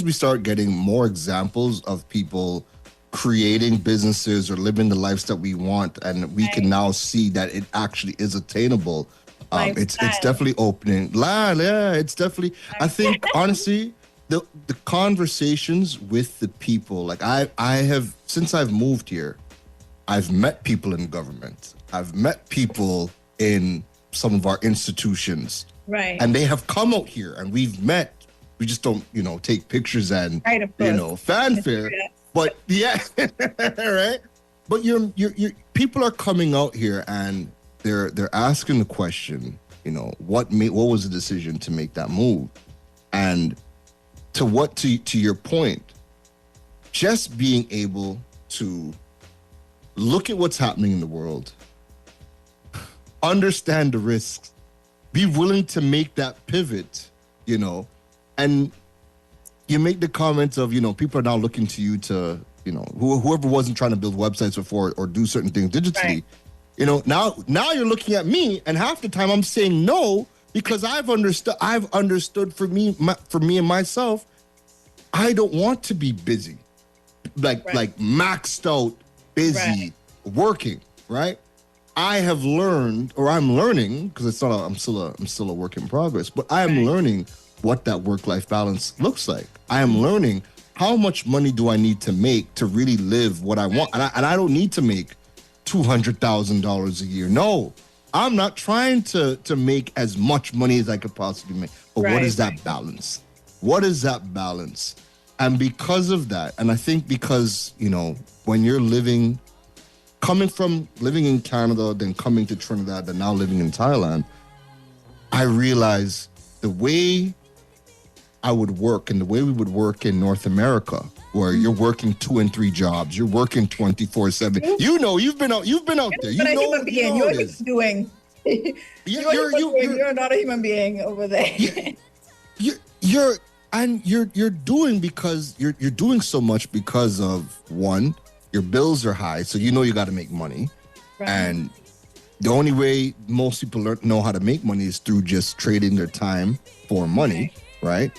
we start getting more examples of people creating businesses or living the lives that we want, and we can now see that it actually is attainable. It's definitely opening. It's definitely. I think honestly, the conversations with the people, like I have, since I've moved here, I've met people in government. I've met people in some of our institutions, and they have come out here and we've met. We just don't, take pictures and fanfare. But right. But you're people are coming out here, and they're asking the question, you know, what was the decision to make that move? And to your point, just being able to look at what's happening in the world, understand the risks, be willing to make that pivot, you know, and you make the comments of, you know, people are now looking to you to, you know, whoever wasn't trying to build websites before or do certain things digitally, right. You know, now you're looking at me, and half the time I'm saying no because I've understood for me and myself, I don't want to be busy, like maxed out, busy, working, right? I have learned, or I'm learning, because it's not. I'm still a work in progress, but I am learning what that work-life balance looks like. I am learning how much money do I need to make to really live what I want, and I don't need to make $200,000 a year. No, I'm not trying to make as much money as I could possibly make. But what is that balance? What is that balance? And because of that, and I think because, you know, when you're coming from living in Canada, then coming to Trinidad, then now living in Thailand, I realized the way I would work and the way we would work in North America, where you're working 2 and 3 jobs, you're working 24/7. You know, you've been out there. You know what you're doing. You're not a human being over there. You're doing because you're doing so much because of, one, your bills are high, so you know you got to make money, and the only way most people know how to make money is through just trading their time for money, right?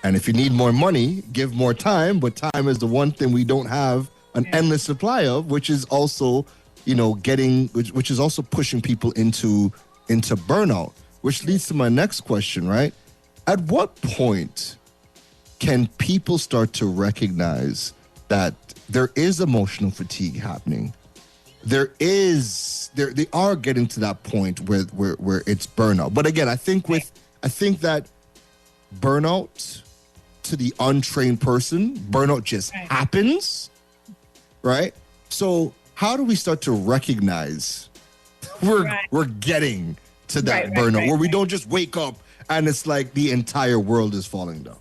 And if you need more money, give more time, but time is the one thing we don't have an endless supply of, which is also, you know, which is also pushing people into burnout, which leads to my next question, right? At what point can people start to recognize that there is emotional fatigue happening? They are getting to that point where it's burnout. But again, I think that burnout, to the untrained person, burnout just happens, right? So how do we start to recognize we're getting to that burnout where we don't just wake up and it's like the entire world is falling down?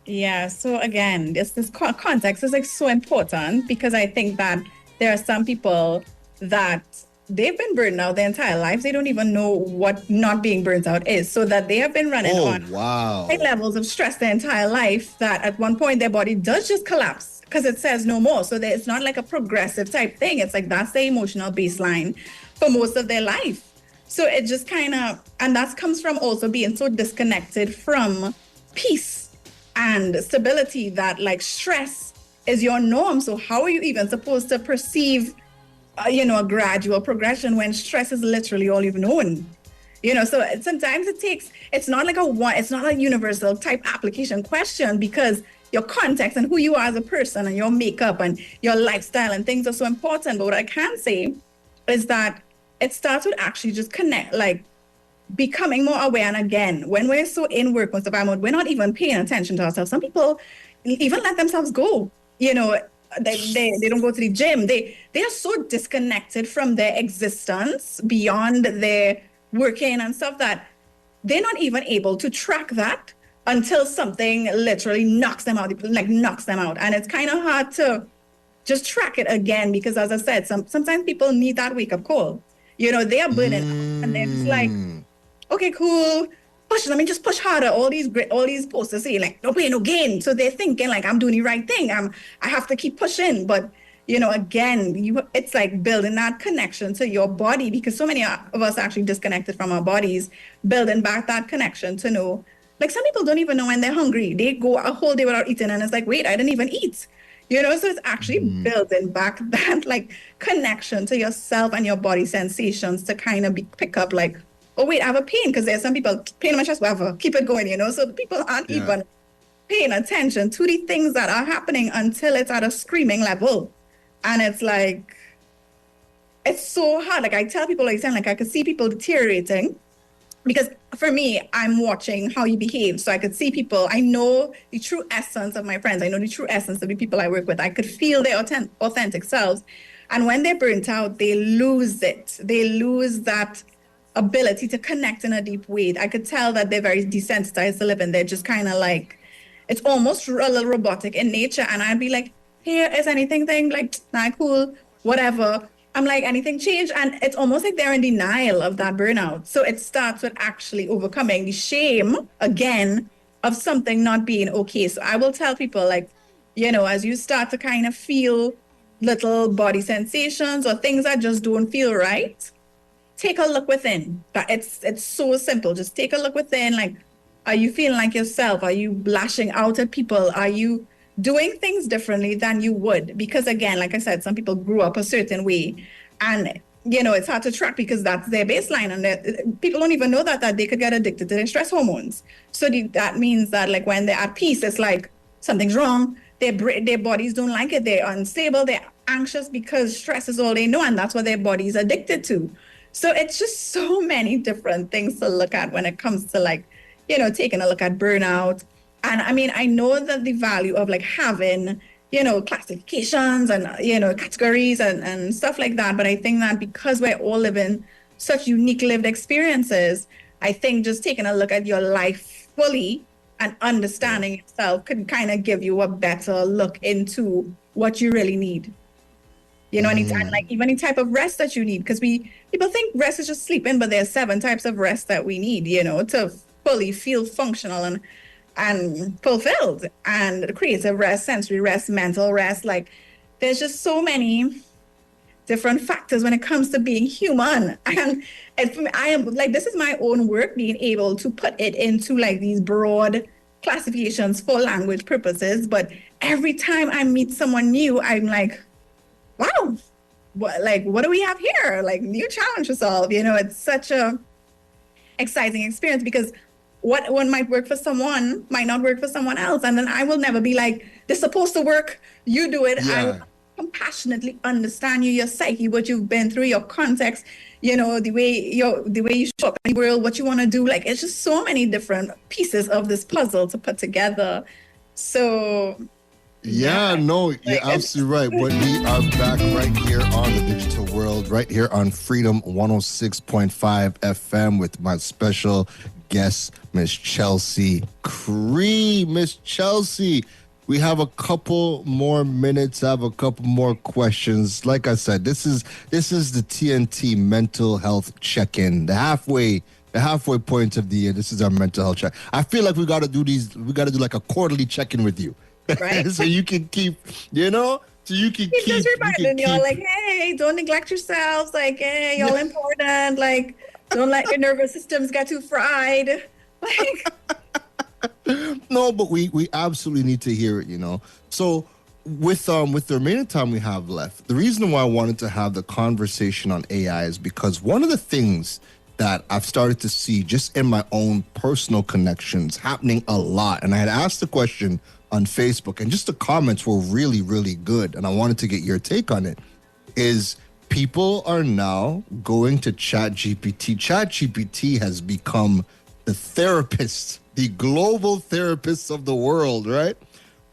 Yeah. So again, this context is like so important, because I think that there are some people that they've been burned out their entire lives. They don't even know what not being burnt out is, so that they have been running on high levels of stress their entire life, that at one point their body does just collapse because it says no more. So it's not like a progressive type thing. It's like that's the emotional baseline for most of their life. So it just kind of, and that comes from also being so disconnected from peace and stability, that like stress is your norm. So how are you even supposed to perceive a gradual progression when stress is literally all you've known? So sometimes it's not a universal type application question, because your context and who you are as a person and your makeup and your lifestyle and things are so important. But what I can say is that it starts with actually just becoming more aware. And again, when we're so in work most of our mode, we're not even paying attention to ourselves. Some people even let themselves go. They don't go to the gym. They are so disconnected from their existence beyond their working and stuff that they're not even able to track that until something literally knocks them out. And it's kind of hard to just track it again, because as I said, sometimes people need that wake-up call. They are burning out, and they're just like, okay, cool. Let me just push harder. All these posters say like, no pain, no gain. So they're thinking like, I'm doing the right thing. I have to keep pushing. But, again, it's like building that connection to your body, because so many of us are actually disconnected from our bodies, building back that connection to know. Like some people don't even know when they're hungry. They go a whole day without eating, and it's like, wait, I didn't even eat. So it's actually building back that like connection to yourself and your body sensations to kind of pick up like, oh, wait, I have a pain, because there's some people, pain in my chest, whatever, keep it going, So people aren't even paying attention to the things that are happening until it's at a screaming level. And it's like, it's so hard. Like I tell people, I could see people deteriorating, because for me, I'm watching how you behave. So I could see people, I know the true essence of my friends. I know the true essence of the people I work with. I could feel their authentic selves. And when they're burnt out, they lose it. They lose that ability to connect in a deep way. I could tell that they're very desensitized to living. They're just kind of like, it's almost a little robotic in nature. And I'd be like, here, is anything like, nah, cool, whatever. I'm like, anything changed? And it's almost like they're in denial of that burnout. So it starts with actually overcoming the shame, again, of something not being okay. So I will tell people, like, you know, as you start to kind of feel little body sensations or things that just don't feel right, take a look within. It's so simple. Just take a look within. Like, are you feeling like yourself? Are you lashing out at people? Are you doing things differently than you would? Because again, like I said, some people grew up a certain way, and you know, it's hard to track because that's their baseline, and people don't even know that they could get addicted to their stress hormones. So that means that, like, when they're at peace, it's like something's wrong. Their bodies don't like it. They're unstable. They're anxious because stress is all they know, and that's what their body's addicted to. So it's just so many different things to look at when it comes to, like, you know, taking a look at burnout. And I mean, I know that the value of like having, you know, classifications and, you know, categories and stuff like that. But I think that because we're all living such unique lived experiences, I think just taking a look at your life fully and understanding yourself could kind of give you a better look into what you really need. You know, anytime, like even any type of rest that you need, because people think rest is just sleeping, but there's 7 types of rest that we need, you know, to fully feel functional and fulfilled. And creative rest, sensory rest, mental rest, like there's just so many different factors when it comes to being human. And I am like, this is my own work, being able to put it into like these broad classifications for language purposes. But every time I meet someone new, I'm like, wow, what do we have here? Like, new challenge to solve. You know, it's such a exciting experience because what one might work for someone might not work for someone else. And then I will never be like, this is supposed to work, you do it. I will compassionately understand you, your psyche, what you've been through, your context, you know, the way you show up in the world, what you want to do. Like, it's just so many different pieces of this puzzle to put together. So no, you're absolutely right. But we are back right here on the digital world, right here on Freedom 106.5 FM with my special guest, Miss Chelsea Cree. Miss Chelsea, we have a couple more minutes. I have a couple more questions. Like I said, this is the TNT mental health check-in, the halfway point of the year. This is our mental health check. I feel like we got to do like a quarterly check-in with you. Right. So you can keep, you know, just reminding y'all, like, hey, don't neglect yourselves. Like, hey, y'all important. Like, don't let your nervous systems get too fried. Like, no, but we absolutely need to hear it, you know. So with the remaining time we have left, the reason why I wanted to have the conversation on AI is because one of the things that I've started to see just in my own personal connections happening a lot, and I had asked the question on Facebook, and just the comments were really, really good, and I wanted to get your take on it, is people are now going to ChatGPT. ChatGPT has become the therapist, the global therapist of the world, right?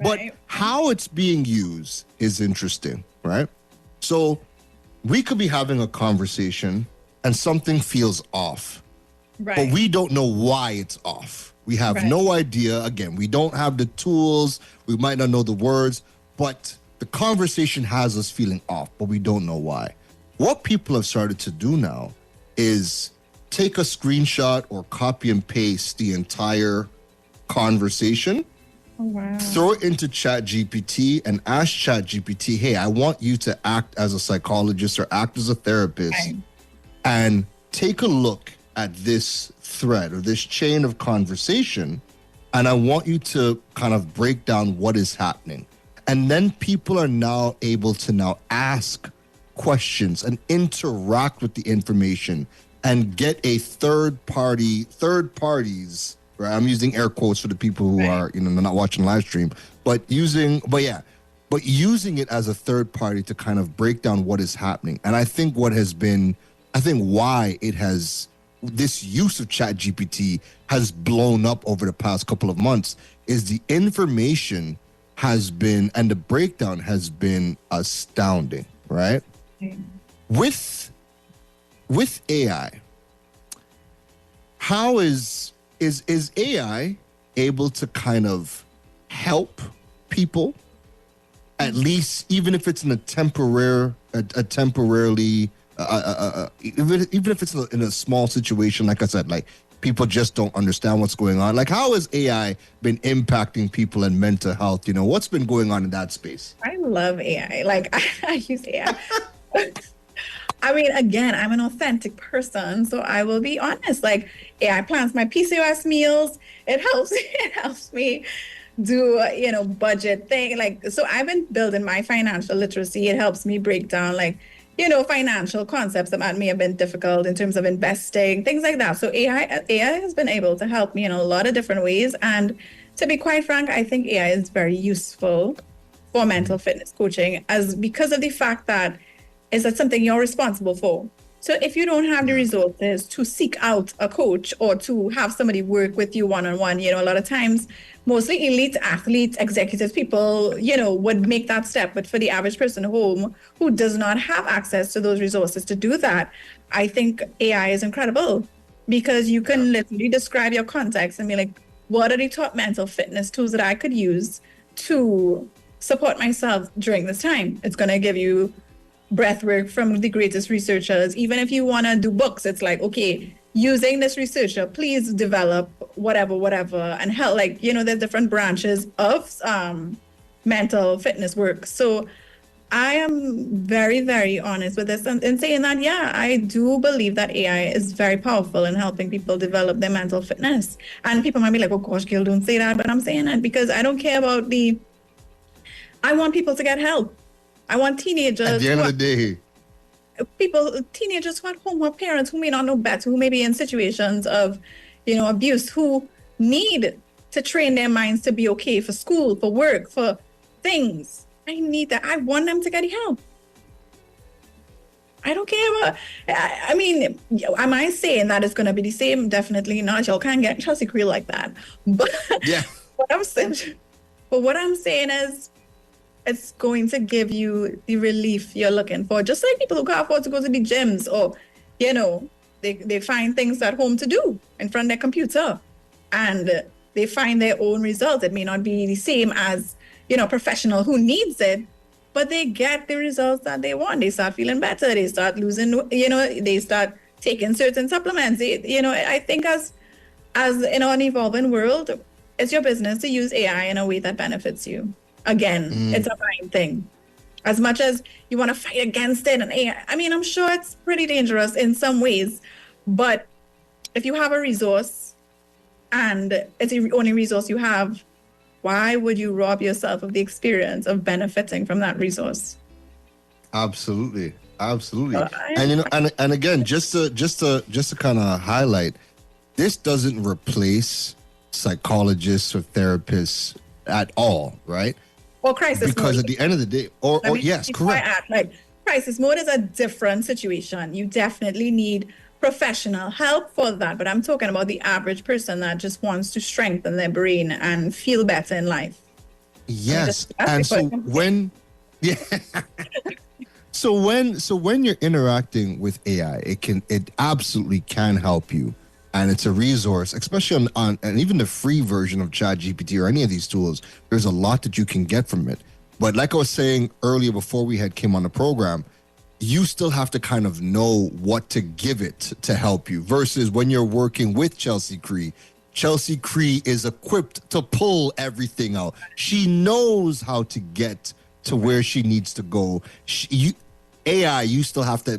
But how it's being used is interesting, right? So we could be having a conversation and something feels off, but we don't know why it's off. We have no idea. Again, we don't have the tools. We might not know the words, but the conversation has us feeling off, but we don't know why. What people have started to do now is take a screenshot or copy and paste the entire conversation, throw it into ChatGPT and ask ChatGPT, hey, I want you to act as a psychologist or act as a therapist and take a look at this thread or this chain of conversation, and I want you to kind of break down what is happening. And then people are now able to now ask questions and interact with the information and get a third parties, right? I'm using air quotes for the people who are, you know, not watching live stream, but using it as a third party to kind of break down what is happening. And I think why it has, this use of ChatGPT has blown up over the past couple of months is the information has been, and the breakdown has been astounding, right? With AI, how is AI able to kind of help people, at least even if it's in a temporarily even if it's in a small situation, like I said, like people just don't understand what's going on. Like, how has AI been impacting people and mental health? You know, what's been going on in that space? I love AI. Like, I use AI. I mean, again, I'm an authentic person, so I will be honest. Like, AI plans my PCOS meals. It helps me do, budget thing. Like, so I've been building my financial literacy. It helps me break down, like, financial concepts that may have been difficult in terms of investing, things like that. So AI has been able to help me in a lot of different ways. And to be quite frank, I think AI is very useful for mental fitness coaching, because of the fact that is that something you're responsible for. So if you don't have the resources to seek out a coach or to have somebody work with you one-on-one, a lot of times, mostly elite athletes, executive people, would make that step. But for the average person at home who does not have access to those resources to do that, I think AI is incredible, because you can literally describe your context and be like, what are the top mental fitness tools that I could use to support myself during this time? It's going to give you breath work from the greatest researchers. Even if you want to do books, it's like, okay, using this researcher, please develop whatever, and help, like, there's different branches of mental fitness work. So I am very, very honest with this and saying that, yeah, I do believe that AI is very powerful in helping people develop their mental fitness. And people might be like, oh gosh, Gil, don't say that. But I'm saying that because I don't care about I want people to get help. I want teenagers. At the end of the day, teenagers who are home, who are parents who may not know better, who may be in situations of, abuse, who need to train their minds to be okay for school, for work, for things. I need that. I want them to get help. I don't care about. I mean, am I saying that it's going to be the same? Definitely not. Y'all can't get Chelsea Cree like that. But yeah. what I'm saying is, it's going to give you the relief you're looking for. Just like people who can't afford to go to the gyms, or, they find things at home to do in front of their computer, and they find their own results. It may not be the same as, a professional who needs it, but they get the results that they want. They start feeling better. They start losing, they start taking certain supplements. I think as in an evolving world, it's your business to use AI in a way that benefits you. Again, it's a fine thing. As much as you want to fight against it, and AI, I mean, I'm sure it's pretty dangerous in some ways, but if you have a resource and it's the only resource you have, why would you rob yourself of the experience of benefiting from that resource? Absolutely. And again, just to kind of highlight, this doesn't replace psychologists or therapists at all, right? Or crisis because mode. At the end of the day, yes, correct. Like, crisis mode is a different situation. You definitely need professional help for that. But I'm talking about the average person that just wants to strengthen their brain and feel better in life. Yes, and so when you're interacting with AI, it absolutely can help you. And it's a resource, especially on and even the free version of ChatGPT or any of these tools. There's a lot that you can get from it. But like I was saying earlier before we came on the program, you still have to kind of know what to give it to help you. Versus when you're working with Chelsea Cree. Chelsea Cree is equipped to pull everything out. She knows how to get to where she needs to go. AI, you still have to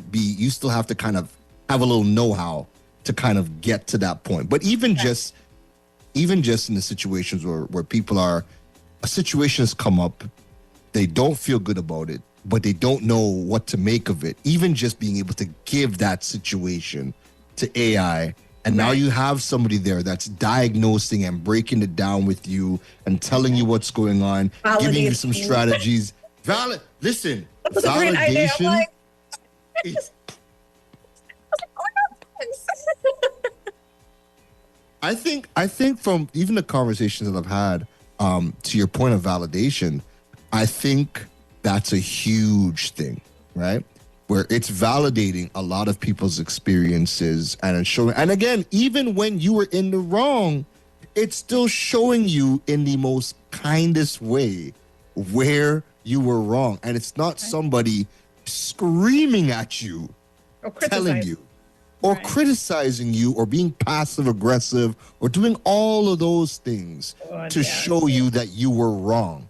kind of have a little know-how to kind of get to that point. But even just in the situations where people a situation has come up, they don't feel good about it, but they don't know what to make of it. Even just being able to give that situation to AI, and now you have somebody there that's diagnosing and breaking it down with you and telling you what's going on, giving you some strategies. Listen, validation. I think from even the conversations that I've had, to your point of validation, I think that's a huge thing, right? where it's validating a lot of people's experiences and it's showing. And again, even when you were in the wrong, it's still showing you in the most kindest way where you were wrong. And it's not somebody screaming at you, Or telling you, or criticizing you, or being passive aggressive, or doing all of those things to show you that you were wrong.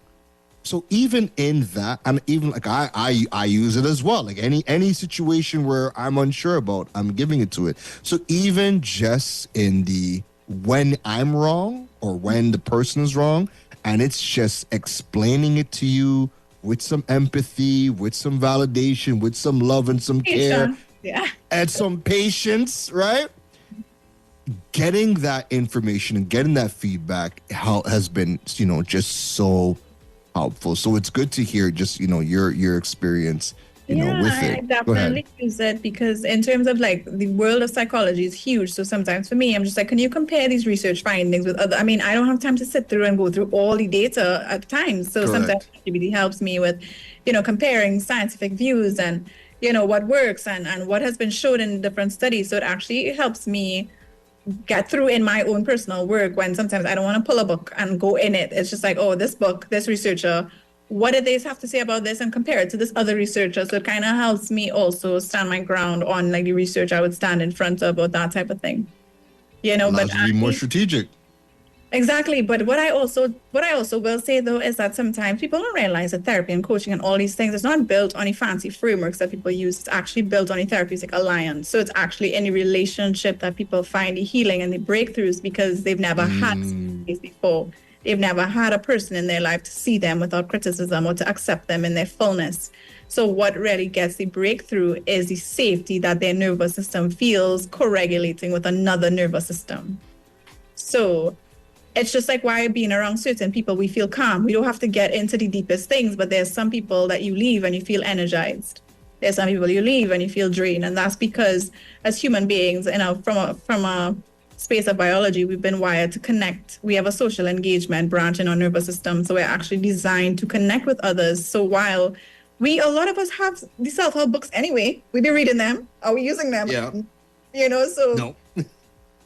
So even in that, and even like I use it as well. Like any situation where I'm unsure about, I'm giving it to it. So even just in the when I'm wrong or when the person is wrong, and it's just explaining it to you with some empathy, with some validation, with some love and some care, and some patience, right? Getting that information and getting that feedback has been, just so helpful. So it's good to hear just, your experience, with it. I definitely use it because in terms of like the world of psychology is huge. So sometimes for me, I'm just like, can you compare these research findings with other? I mean, I don't have time to sit through and go through all the data at times. So sometimes it really helps me with, comparing scientific views and, what works and what has been shown in different studies. So it actually helps me get through in my own personal work when sometimes I don't want to pull a book and go in it. It's just like, oh, this book, this researcher, what did they have to say about this and compare it to this other researcher? So it kind of helps me also stand my ground on like the research I would stand in front of or that type of thing. Allows you to be more strategic. Exactly. But what I also will say though is that sometimes people don't realize that therapy and coaching and all these things is not built on the fancy frameworks that people use. It's actually built on a therapeutic alliance. So it's actually any relationship that people find the healing and the breakthroughs because they've never had space before. They've never had a person in their life to see them without criticism or to accept them in their fullness. So what really gets the breakthrough is the safety that their nervous system feels co-regulating with another nervous system. So it's just like why being around certain people, we feel calm. We don't have to get into the deepest things, but there's some people that you leave and you feel energized. There's some people you leave and you feel drained. And that's because as human beings, from a space of biology, we've been wired to connect. We have a social engagement branch in our nervous system. So we're actually designed to connect with others. So while a lot of us have the self-help books anyway, we be reading them. Are we using them? Yeah. So no.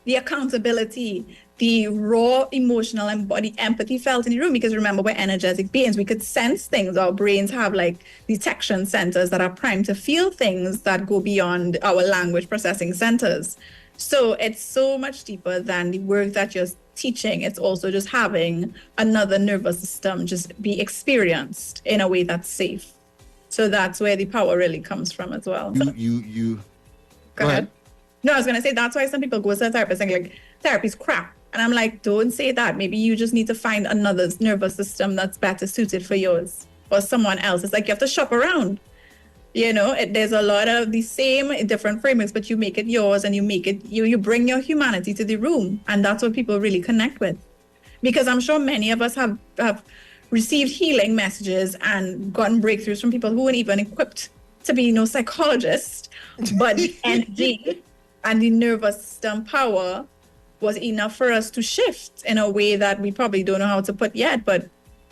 The accountability, the raw emotional and body empathy felt in the room, because remember, we're energetic beings. We could sense things. Our brains have like detection centers that are primed to feel things that go beyond our language processing centers. So it's so much deeper than the work that you're teaching. It's also just having another nervous system just be experienced in a way that's safe. So that's where the power really comes from as well. You Go ahead. No, I was going to say that's why some people go to a therapist and like, therapy's crap. And I'm like, don't say that. Maybe you just need to find another nervous system that's better suited for yours or someone else. It's like you have to shop around. There's a lot of the same different frameworks, but you make it yours and you bring your humanity to the room. And that's what people really connect with. Because I'm sure many of us have received healing messages and gotten breakthroughs from people who weren't even equipped to be psychologists, but the energy and the nervous system power was enough for us to shift in a way that we probably don't know how to put yet, but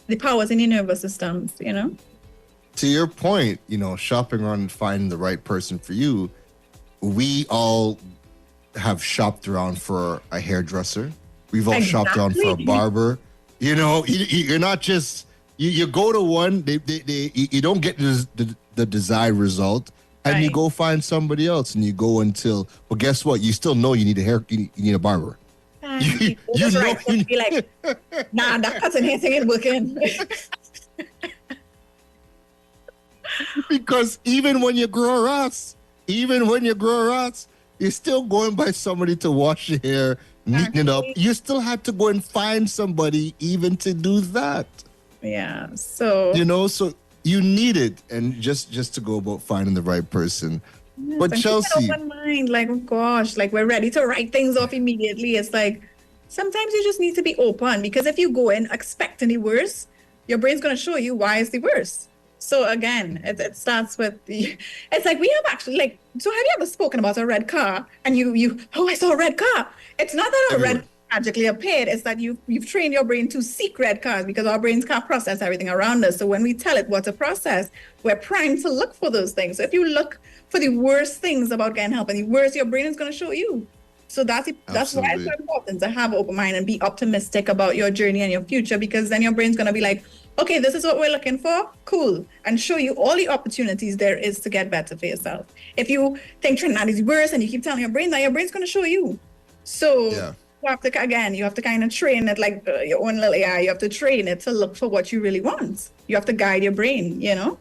the power's in the nervous systems, To your point, shopping around and finding the right person for you, we all have shopped around for a hairdresser. We've all shopped around for a barber. You're not just, you go to one, you don't get the desired result. And you go find somebody else, and you go until. Well, guess what? You still know you need you need a barber. You know, be like, nah, that cutting hair thing ain't working. Because even when you grow rats, you're still going by somebody to wash your hair, neaten it up. You still have to go and find somebody even to do that. Yeah. So so you need it, and just to go about finding the right person. Yes, but Chelsea, open mind, like, oh gosh, like we're ready to write things off immediately. It's like sometimes you just need to be open, because if you go in expecting the worst, your brain's going to show you why it's the worst. So again, it starts with it's like we have actually so have you ever spoken about a red car and you I saw a red car. It's not that a red car magically appeared. It's that you've trained your brain to seek red cards because our brains can't process everything around us. So when we tell it what to process, we're primed to look for those things. So if you look for the worst things about getting help and the worst, your brain is going to show you. So that's why it's so important to have an open mind and be optimistic about your journey and your future, because then your brain's going to be like, okay, this is what we're looking for. Cool. And show you all the opportunities there is to get better for yourself. If you think Trinidad is worse and you keep telling your brain that, your brain's going to show you. So you have to kind of train it like your own little AI. You have to train it to look for what you really want. You have to guide your brain, you know?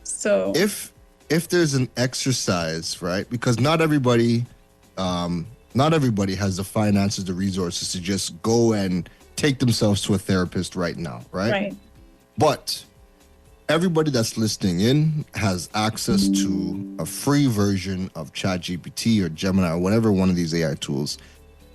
So if there's an exercise, right? Because not everybody has the finances, the resources to just go and take themselves to a therapist right now, right? Right. But everybody that's listening in has access to a free version of ChatGPT or Gemini or whatever one of these AI tools.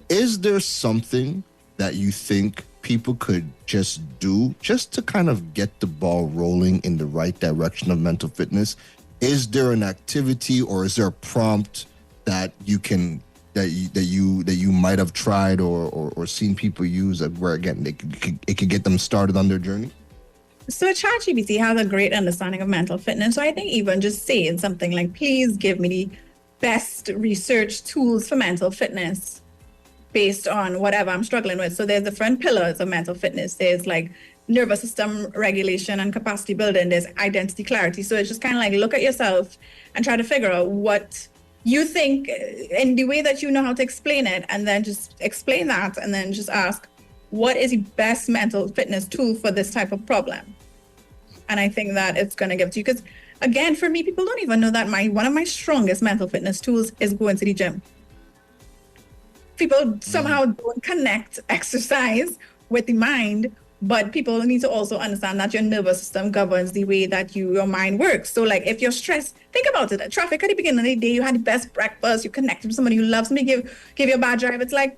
Is there something that you think people could just do just to kind of get the ball rolling in the right direction of mental fitness? Is there an activity or is there a prompt that you can that you might have tried or seen people use where again it could get them started on their journey? So ChatGPT has a great understanding of mental fitness. So I think even just saying something like, please give me the best research tools for mental fitness based on whatever I'm struggling with. So there's different pillars of mental fitness. There's like nervous system regulation and capacity building. There's identity clarity. So it's just kind of like look at yourself and try to figure out what you think in the way that you know how to explain it, and then just explain that, and then just ask, what is the best mental fitness tool for this type of problem? And I think that it's going to give it to you. Because again, for me, people don't even know that one of my strongest mental fitness tools is going to the gym. People somehow don't connect exercise with the mind, but people need to also understand that your nervous system governs the way that your mind works. So like if you're stressed, think about it. Traffic at the beginning of the day, you had the best breakfast, you connected with somebody you love, somebody give you a bad drive. It's like,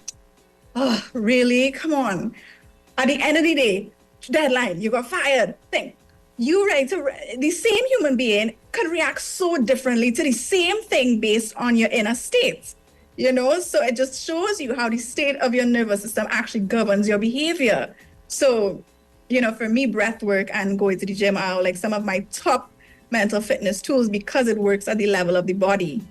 oh, really? Come on. At the end of the day, deadline, you got fired. Think. The same human being could react so differently to the same thing based on your inner state, you know? So it just shows you how the state of your nervous system actually governs your behavior. So, you know, for me, breath work and going to the gym are like some of my top mental fitness tools because it works at the level of the body.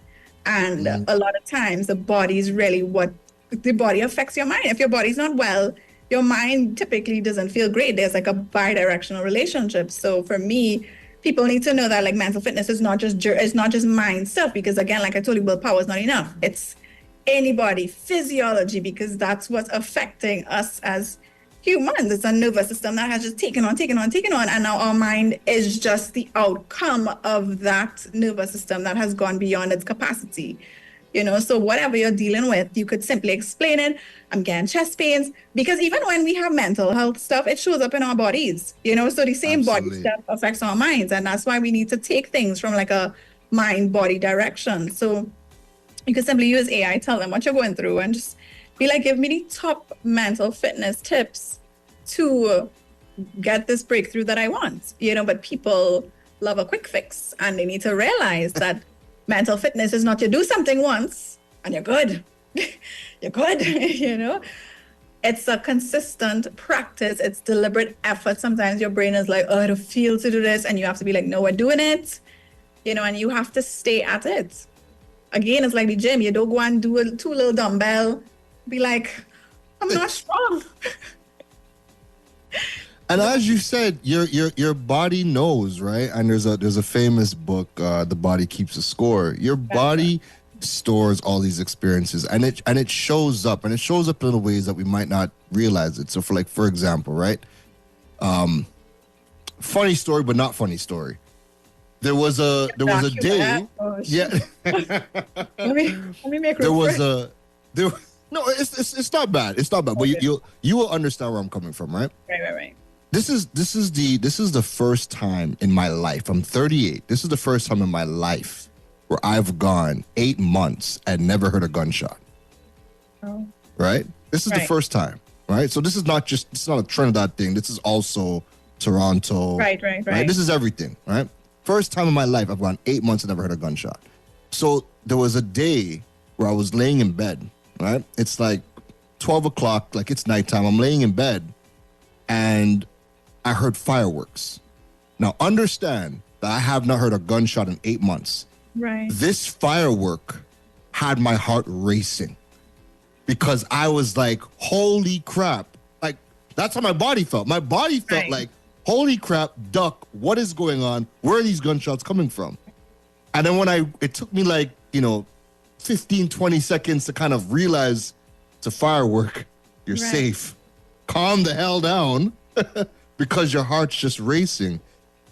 And a lot of times the body is really what the body affects your mind. If your body's not well, your mind typically doesn't feel great. There's like a bi-directional relationship. So for me, people need to know that like mental fitness is not just mind stuff, because again, like I told you, willpower is not enough. It's anybody, physiology, because that's what's affecting us as humans. It's a nervous system that has just taken on. And now our mind is just the outcome of that nervous system that has gone beyond its capacity. You know, so whatever you're dealing with, you could simply explain it. I'm getting chest pains, because even when we have mental health stuff, it shows up in our bodies, you know, so the same body stuff affects our minds. And that's why we need to take things from like a mind-body direction. So you can simply use AI, tell them what you're going through, and just be like, give me the top mental fitness tips to get this breakthrough that I want, you know. But people love a quick fix, and they need to realize that mental fitness is not you do something once and you're good. You're good, you know. It's a consistent practice. It's deliberate effort. Sometimes your brain is like, oh, I don't feel to do this. And you have to be like, no, we're doing it, you know, and you have to stay at it. Again, it's like the gym. You don't go and do two little dumbbell. Be like, I'm not strong. And as you said, your body knows, right? And there's a famous book, The Body Keeps a Score. Your body stores all these experiences, and it shows up, and it shows up in ways that we might not realize it. So for example, right? Funny story, but not funny story. There was a day. Yeah. let me make room. No, it's not bad. It's not bad. Okay. But you will understand where I'm coming from, right? Right. This is the first time in my life. I'm 38. This is the first time in my life where I've gone 8 months and never heard a gunshot. Oh. Right? This is the first time, right? So it's not a Trinidad thing. This is also Toronto. Right. This is everything, right? First time in my life I've gone 8 months and never heard a gunshot. So there was a day where I was laying in bed, right? It's like 12 o'clock, like it's nighttime. I'm laying in bed and I heard fireworks. Now, understand that I have not heard a gunshot in 8 months. Right. This firework had my heart racing because I was like, holy crap. Like, that's how my body felt. My body felt Right. like, holy crap, duck, what is going on? Where are these gunshots coming from? And then it took me like, 15, 20 seconds to kind of realize it's a firework. You're Right. safe. Calm the hell down because your heart's just racing.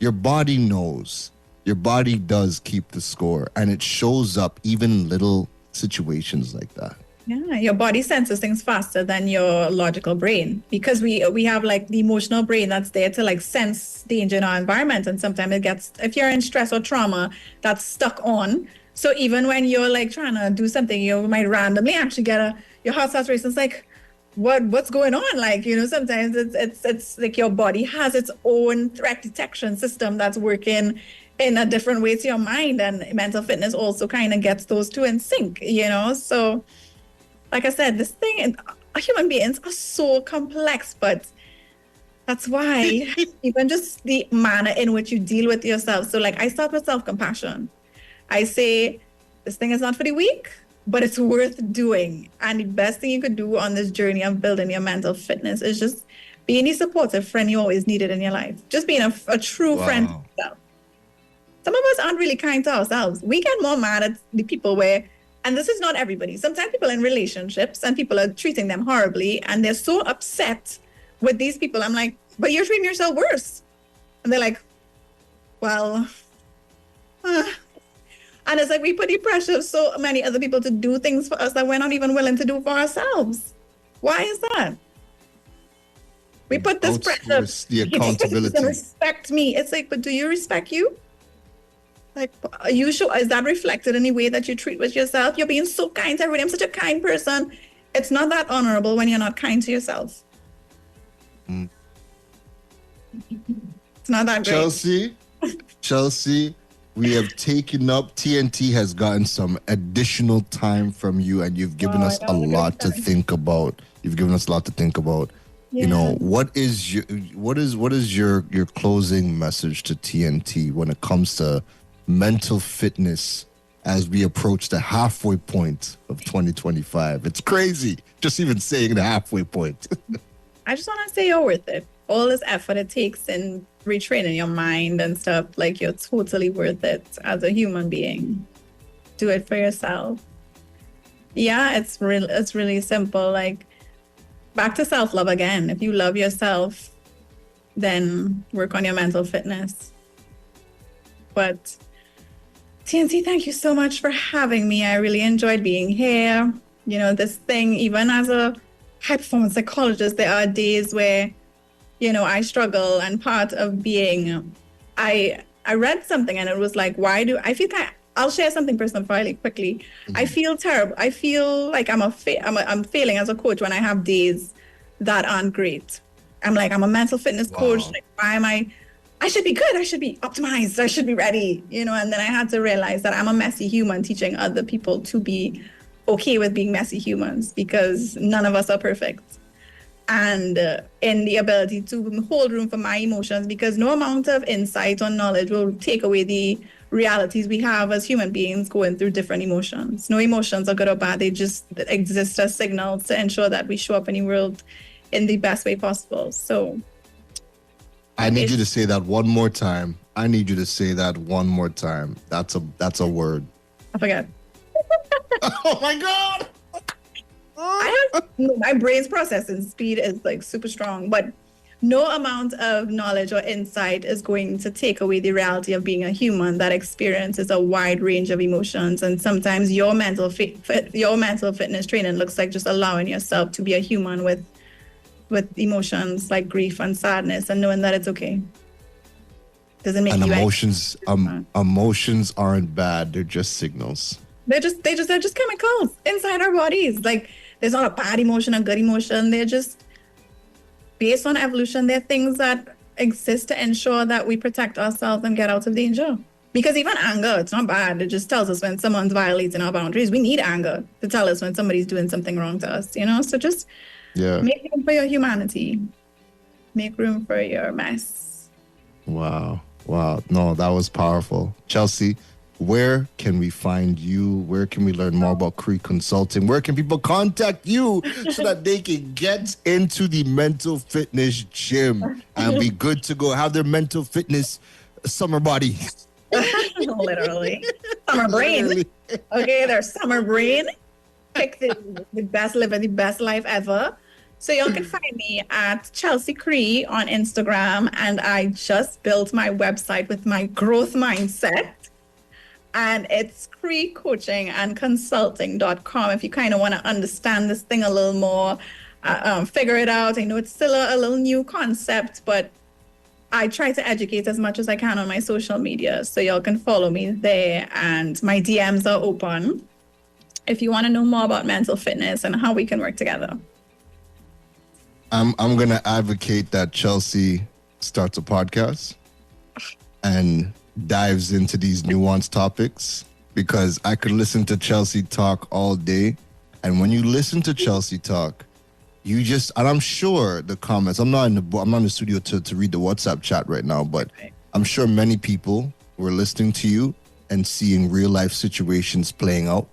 Your body knows. Your body does keep the score, and it shows up even in little situations like that. Yeah, your body senses things faster than your logical brain because we have like the emotional brain that's there to like sense danger in our environment, and sometimes it gets, if you're in stress or trauma, that's stuck on. So even when you're like trying to do something, you might randomly actually get your heart starts racing. It's like, what's going on? Like, sometimes it's like your body has its own threat detection system that's working in a different way to your mind, and mental fitness also kind of gets those two in sync, So, like I said, this thing, human beings are so complex, but that's why even just the manner in which you deal with yourself. So, like, I start with self-compassion. I say, this thing is not for the weak, but it's worth doing. And the best thing you could do on this journey of building your mental fitness is just being the supportive friend you always needed in your life. Just being a true friend to yourself. Some of us aren't really kind to ourselves. We get more mad at the people where, and this is not everybody. Sometimes people in relationships and people are treating them horribly and they're so upset with these people. I'm like, but you're treating yourself worse. And they're like, well, and it's like we put the pressure of so many other people to do things for us that we're not even willing to do for ourselves. Why is that? We put this pressure. The accountability. Respect me. It's like, but do you respect you? Like, are you sure? Is that reflected in the way that you treat with yourself? You're being so kind to everybody. I'm such a kind person. It's not that honorable when you're not kind to yourself. Mm. It's not that great. Chelsea, we have taken up, TNT has gotten some additional time from you, and you've given us a lot to think about. Yeah. What is your closing message to TNT when it comes to mental fitness as we approach the halfway point of 2025? It's crazy just even saying the halfway point. I just want to say you're worth it. All this effort it takes in retraining your mind and stuff, like you're totally worth it as a human being. Do it for yourself. Yeah, it's really simple. Like, back to self-love again. If you love yourself, then work on your mental fitness. But TNT, thank you so much for having me. I really enjoyed being here. This thing, even as a high-performance psychologist, there are days where, I struggle, and part of being, I read something and it was like, I'll share something personal really quickly. Mm-hmm. I feel terrible. I feel like I'm failing as a coach when I have days that aren't great. I'm a mental fitness coach. Like, why am I should be good. I should be optimized. I should be ready, and then I had to realize that I'm a messy human teaching other people to be okay with being messy humans, because none of us are perfect. And in the ability to hold room for my emotions, because no amount of insight or knowledge will take away the realities we have as human beings going through different emotions. No emotions are good or bad. They just exist as signals to ensure that we show up in the world in the best way possible. So I need you to say that one more time. That's a word. I forgot. Oh my God. My brain's processing speed is like super strong, but no amount of knowledge or insight is going to take away the reality of being a human that experiences a wide range of emotions. And sometimes your mental fitness training looks like just allowing yourself to be a human with emotions like grief and sadness, and knowing that it's okay. Doesn't make you emotions aren't bad. They're just signals. They're just chemicals inside our bodies. Like, there's not a bad emotion, a good emotion. They're just based on evolution. They're things that exist to ensure that we protect ourselves and get out of danger. Because even anger, it's not bad. It just tells us when someone's violating our boundaries. We need anger to tell us when somebody's doing something wrong to us, So just make room for your humanity. Make room for your mess. Wow. No, that was powerful. Chelsea, where can we find you? Where can we learn more about Cree Consulting? Where can people contact you so that they can get into the mental fitness gym and be good to go, have their mental fitness summer body? Literally. Summer brain. Okay, there's summer brain. Pick the best, living the best life ever. So y'all can find me at Chelsea Cree on Instagram. And I just built my website with my growth mindset. And it's creecoachingandconsulting.com if you kind of want to understand this thing a little more, figure it out. I know it's still a little new concept, but I try to educate as much as I can on my social media. So y'all can follow me there, and my DMs are open if you want to know more about mental fitness and how we can work together. I'm going to advocate that Chelsea starts a podcast and dives into these nuanced topics, because I could listen to Chelsea talk all day. And when you listen to Chelsea talk, you just, and I'm sure the comments, I'm not in the studio to read the WhatsApp chat right now, but I'm sure many people were listening to you and seeing real life situations playing out.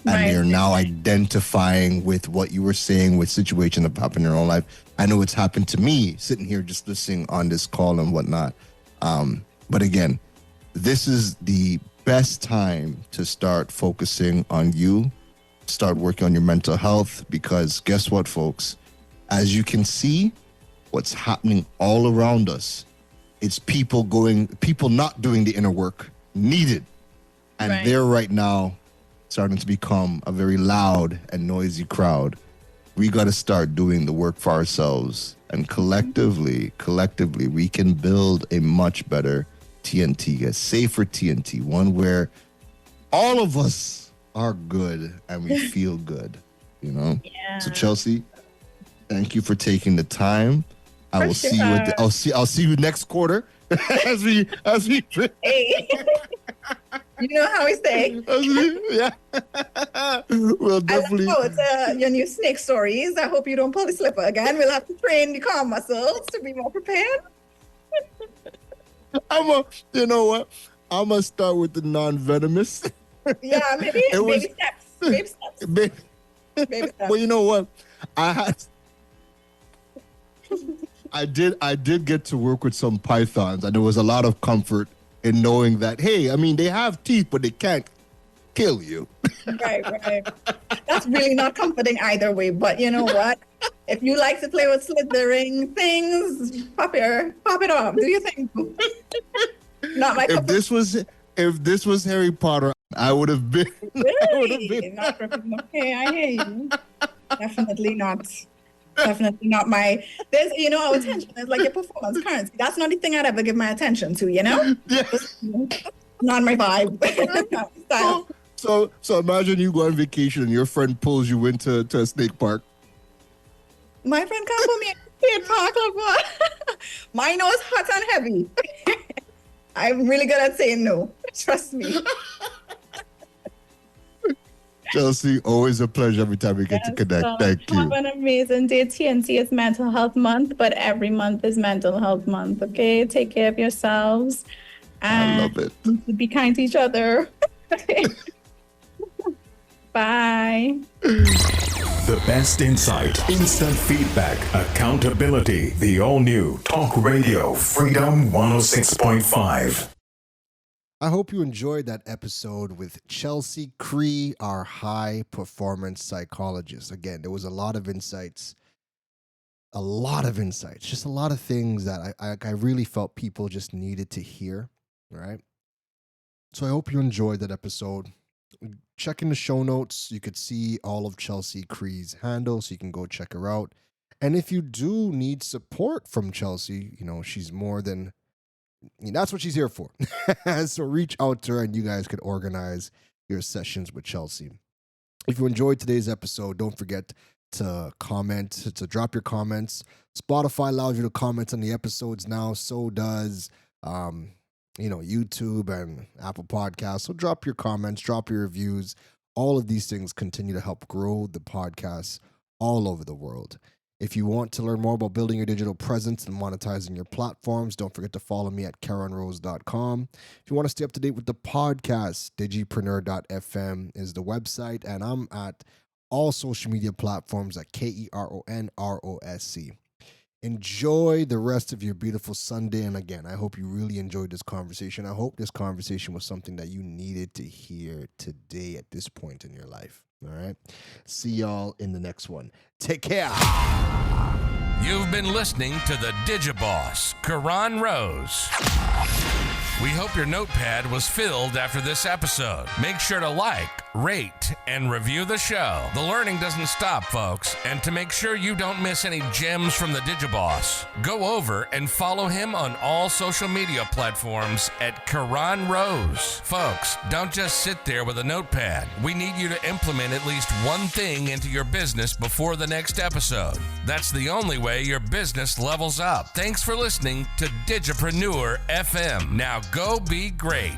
And they're now identifying with what you were saying with situations that happen in their own life. I know it's happened to me sitting here just listening on this call and whatnot. But again, this is the best time to start focusing on you, start working on your mental health, because guess what, folks? As you can see, what's happening all around us, it's people not doing the inner work needed. And they're right now starting to become a very loud and noisy crowd. We got to start doing the work for ourselves. And collectively, we can build a much better TNT, a safer TNT, one where all of us are good and we feel good, Yeah. So Chelsea, thank you for taking the time. I will see you I'll see you next quarter as we Hey. You know how we say. Yeah. We'll definitely. I look forward to your new snake stories. I hope you don't pull the slipper again. We'll have to train the calm muscles to be more prepared. You know what? I'm gonna start with the non-venomous. Yeah, maybe baby steps. Baby steps. Baby steps. Well, you know what? I did get to work with some pythons, and there was a lot of comfort in knowing that, hey, I mean, they have teeth, but they can't kill you. Right. That's really not comforting either way. But you know what? If you like to play with slithering things, pop it off. Do you think? Not my cup. If this was Harry Potter, I would have been. Really? Okay, I hear you. Definitely not. Definitely not my. There's, our attention is like your performance currency. That's not the thing I'd ever give my attention to. Yeah. Not my vibe. Not my style. So imagine you go on vacation and your friend pulls you into a snake park. My friend can't pull me in a park like what? My nose hot and heavy. I'm really good at saying no. Trust me. Chelsea, always a pleasure every time we get to connect. Thank you. Have an amazing day. TNT is Mental Health Month, but every month is Mental Health Month, okay? Take care of yourselves. And I love it. Be kind to each other. Bye. The best insight, instant feedback, accountability. The all-new Talk Radio Freedom 106.5. I hope you enjoyed that episode with Chelsea Cree, our high performance psychologist. Again, there was a lot of insights, just a lot of things that I really felt people just needed to hear, right? So I hope you enjoyed that episode. Check in the show notes. You could see all of Chelsea Cree's handles, so you can go check her out. And if you do need support from Chelsea, she's more than... that's what she's here for. So reach out to her and you guys can organize your sessions with Chelsea. If you enjoyed today's episode, don't forget to comment, to drop your comments. Spotify allows you to comment on the episodes now. So does YouTube and Apple Podcasts. So drop your comments, drop your reviews. All of these things continue to help grow the podcast all over the world. If you want to learn more about building your digital presence and monetizing your platforms, don't forget to follow me at KeronRose.com. If you want to stay up to date with the podcast, digipreneur.fm is the website, and I'm at all social media platforms at KeronRosc. Enjoy the rest of your beautiful Sunday. And again, I hope you really enjoyed this conversation. I hope this conversation was something that you needed to hear today at this point in your life. All right. See y'all in the next one. Take care. You've been listening to the Digiboss, Keron Rose. We hope your notepad was filled after this episode. Make sure to like, rate, and review the show. The learning doesn't stop, folks. And to make sure you don't miss any gems from the Digiboss, go over and follow him on all social media platforms at Keron Rose. Folks, don't just sit there with a notepad. We need you to implement at least one thing into your business before the next episode. That's the only way your business levels up. Thanks for listening to Digipreneur FM. Now go be great.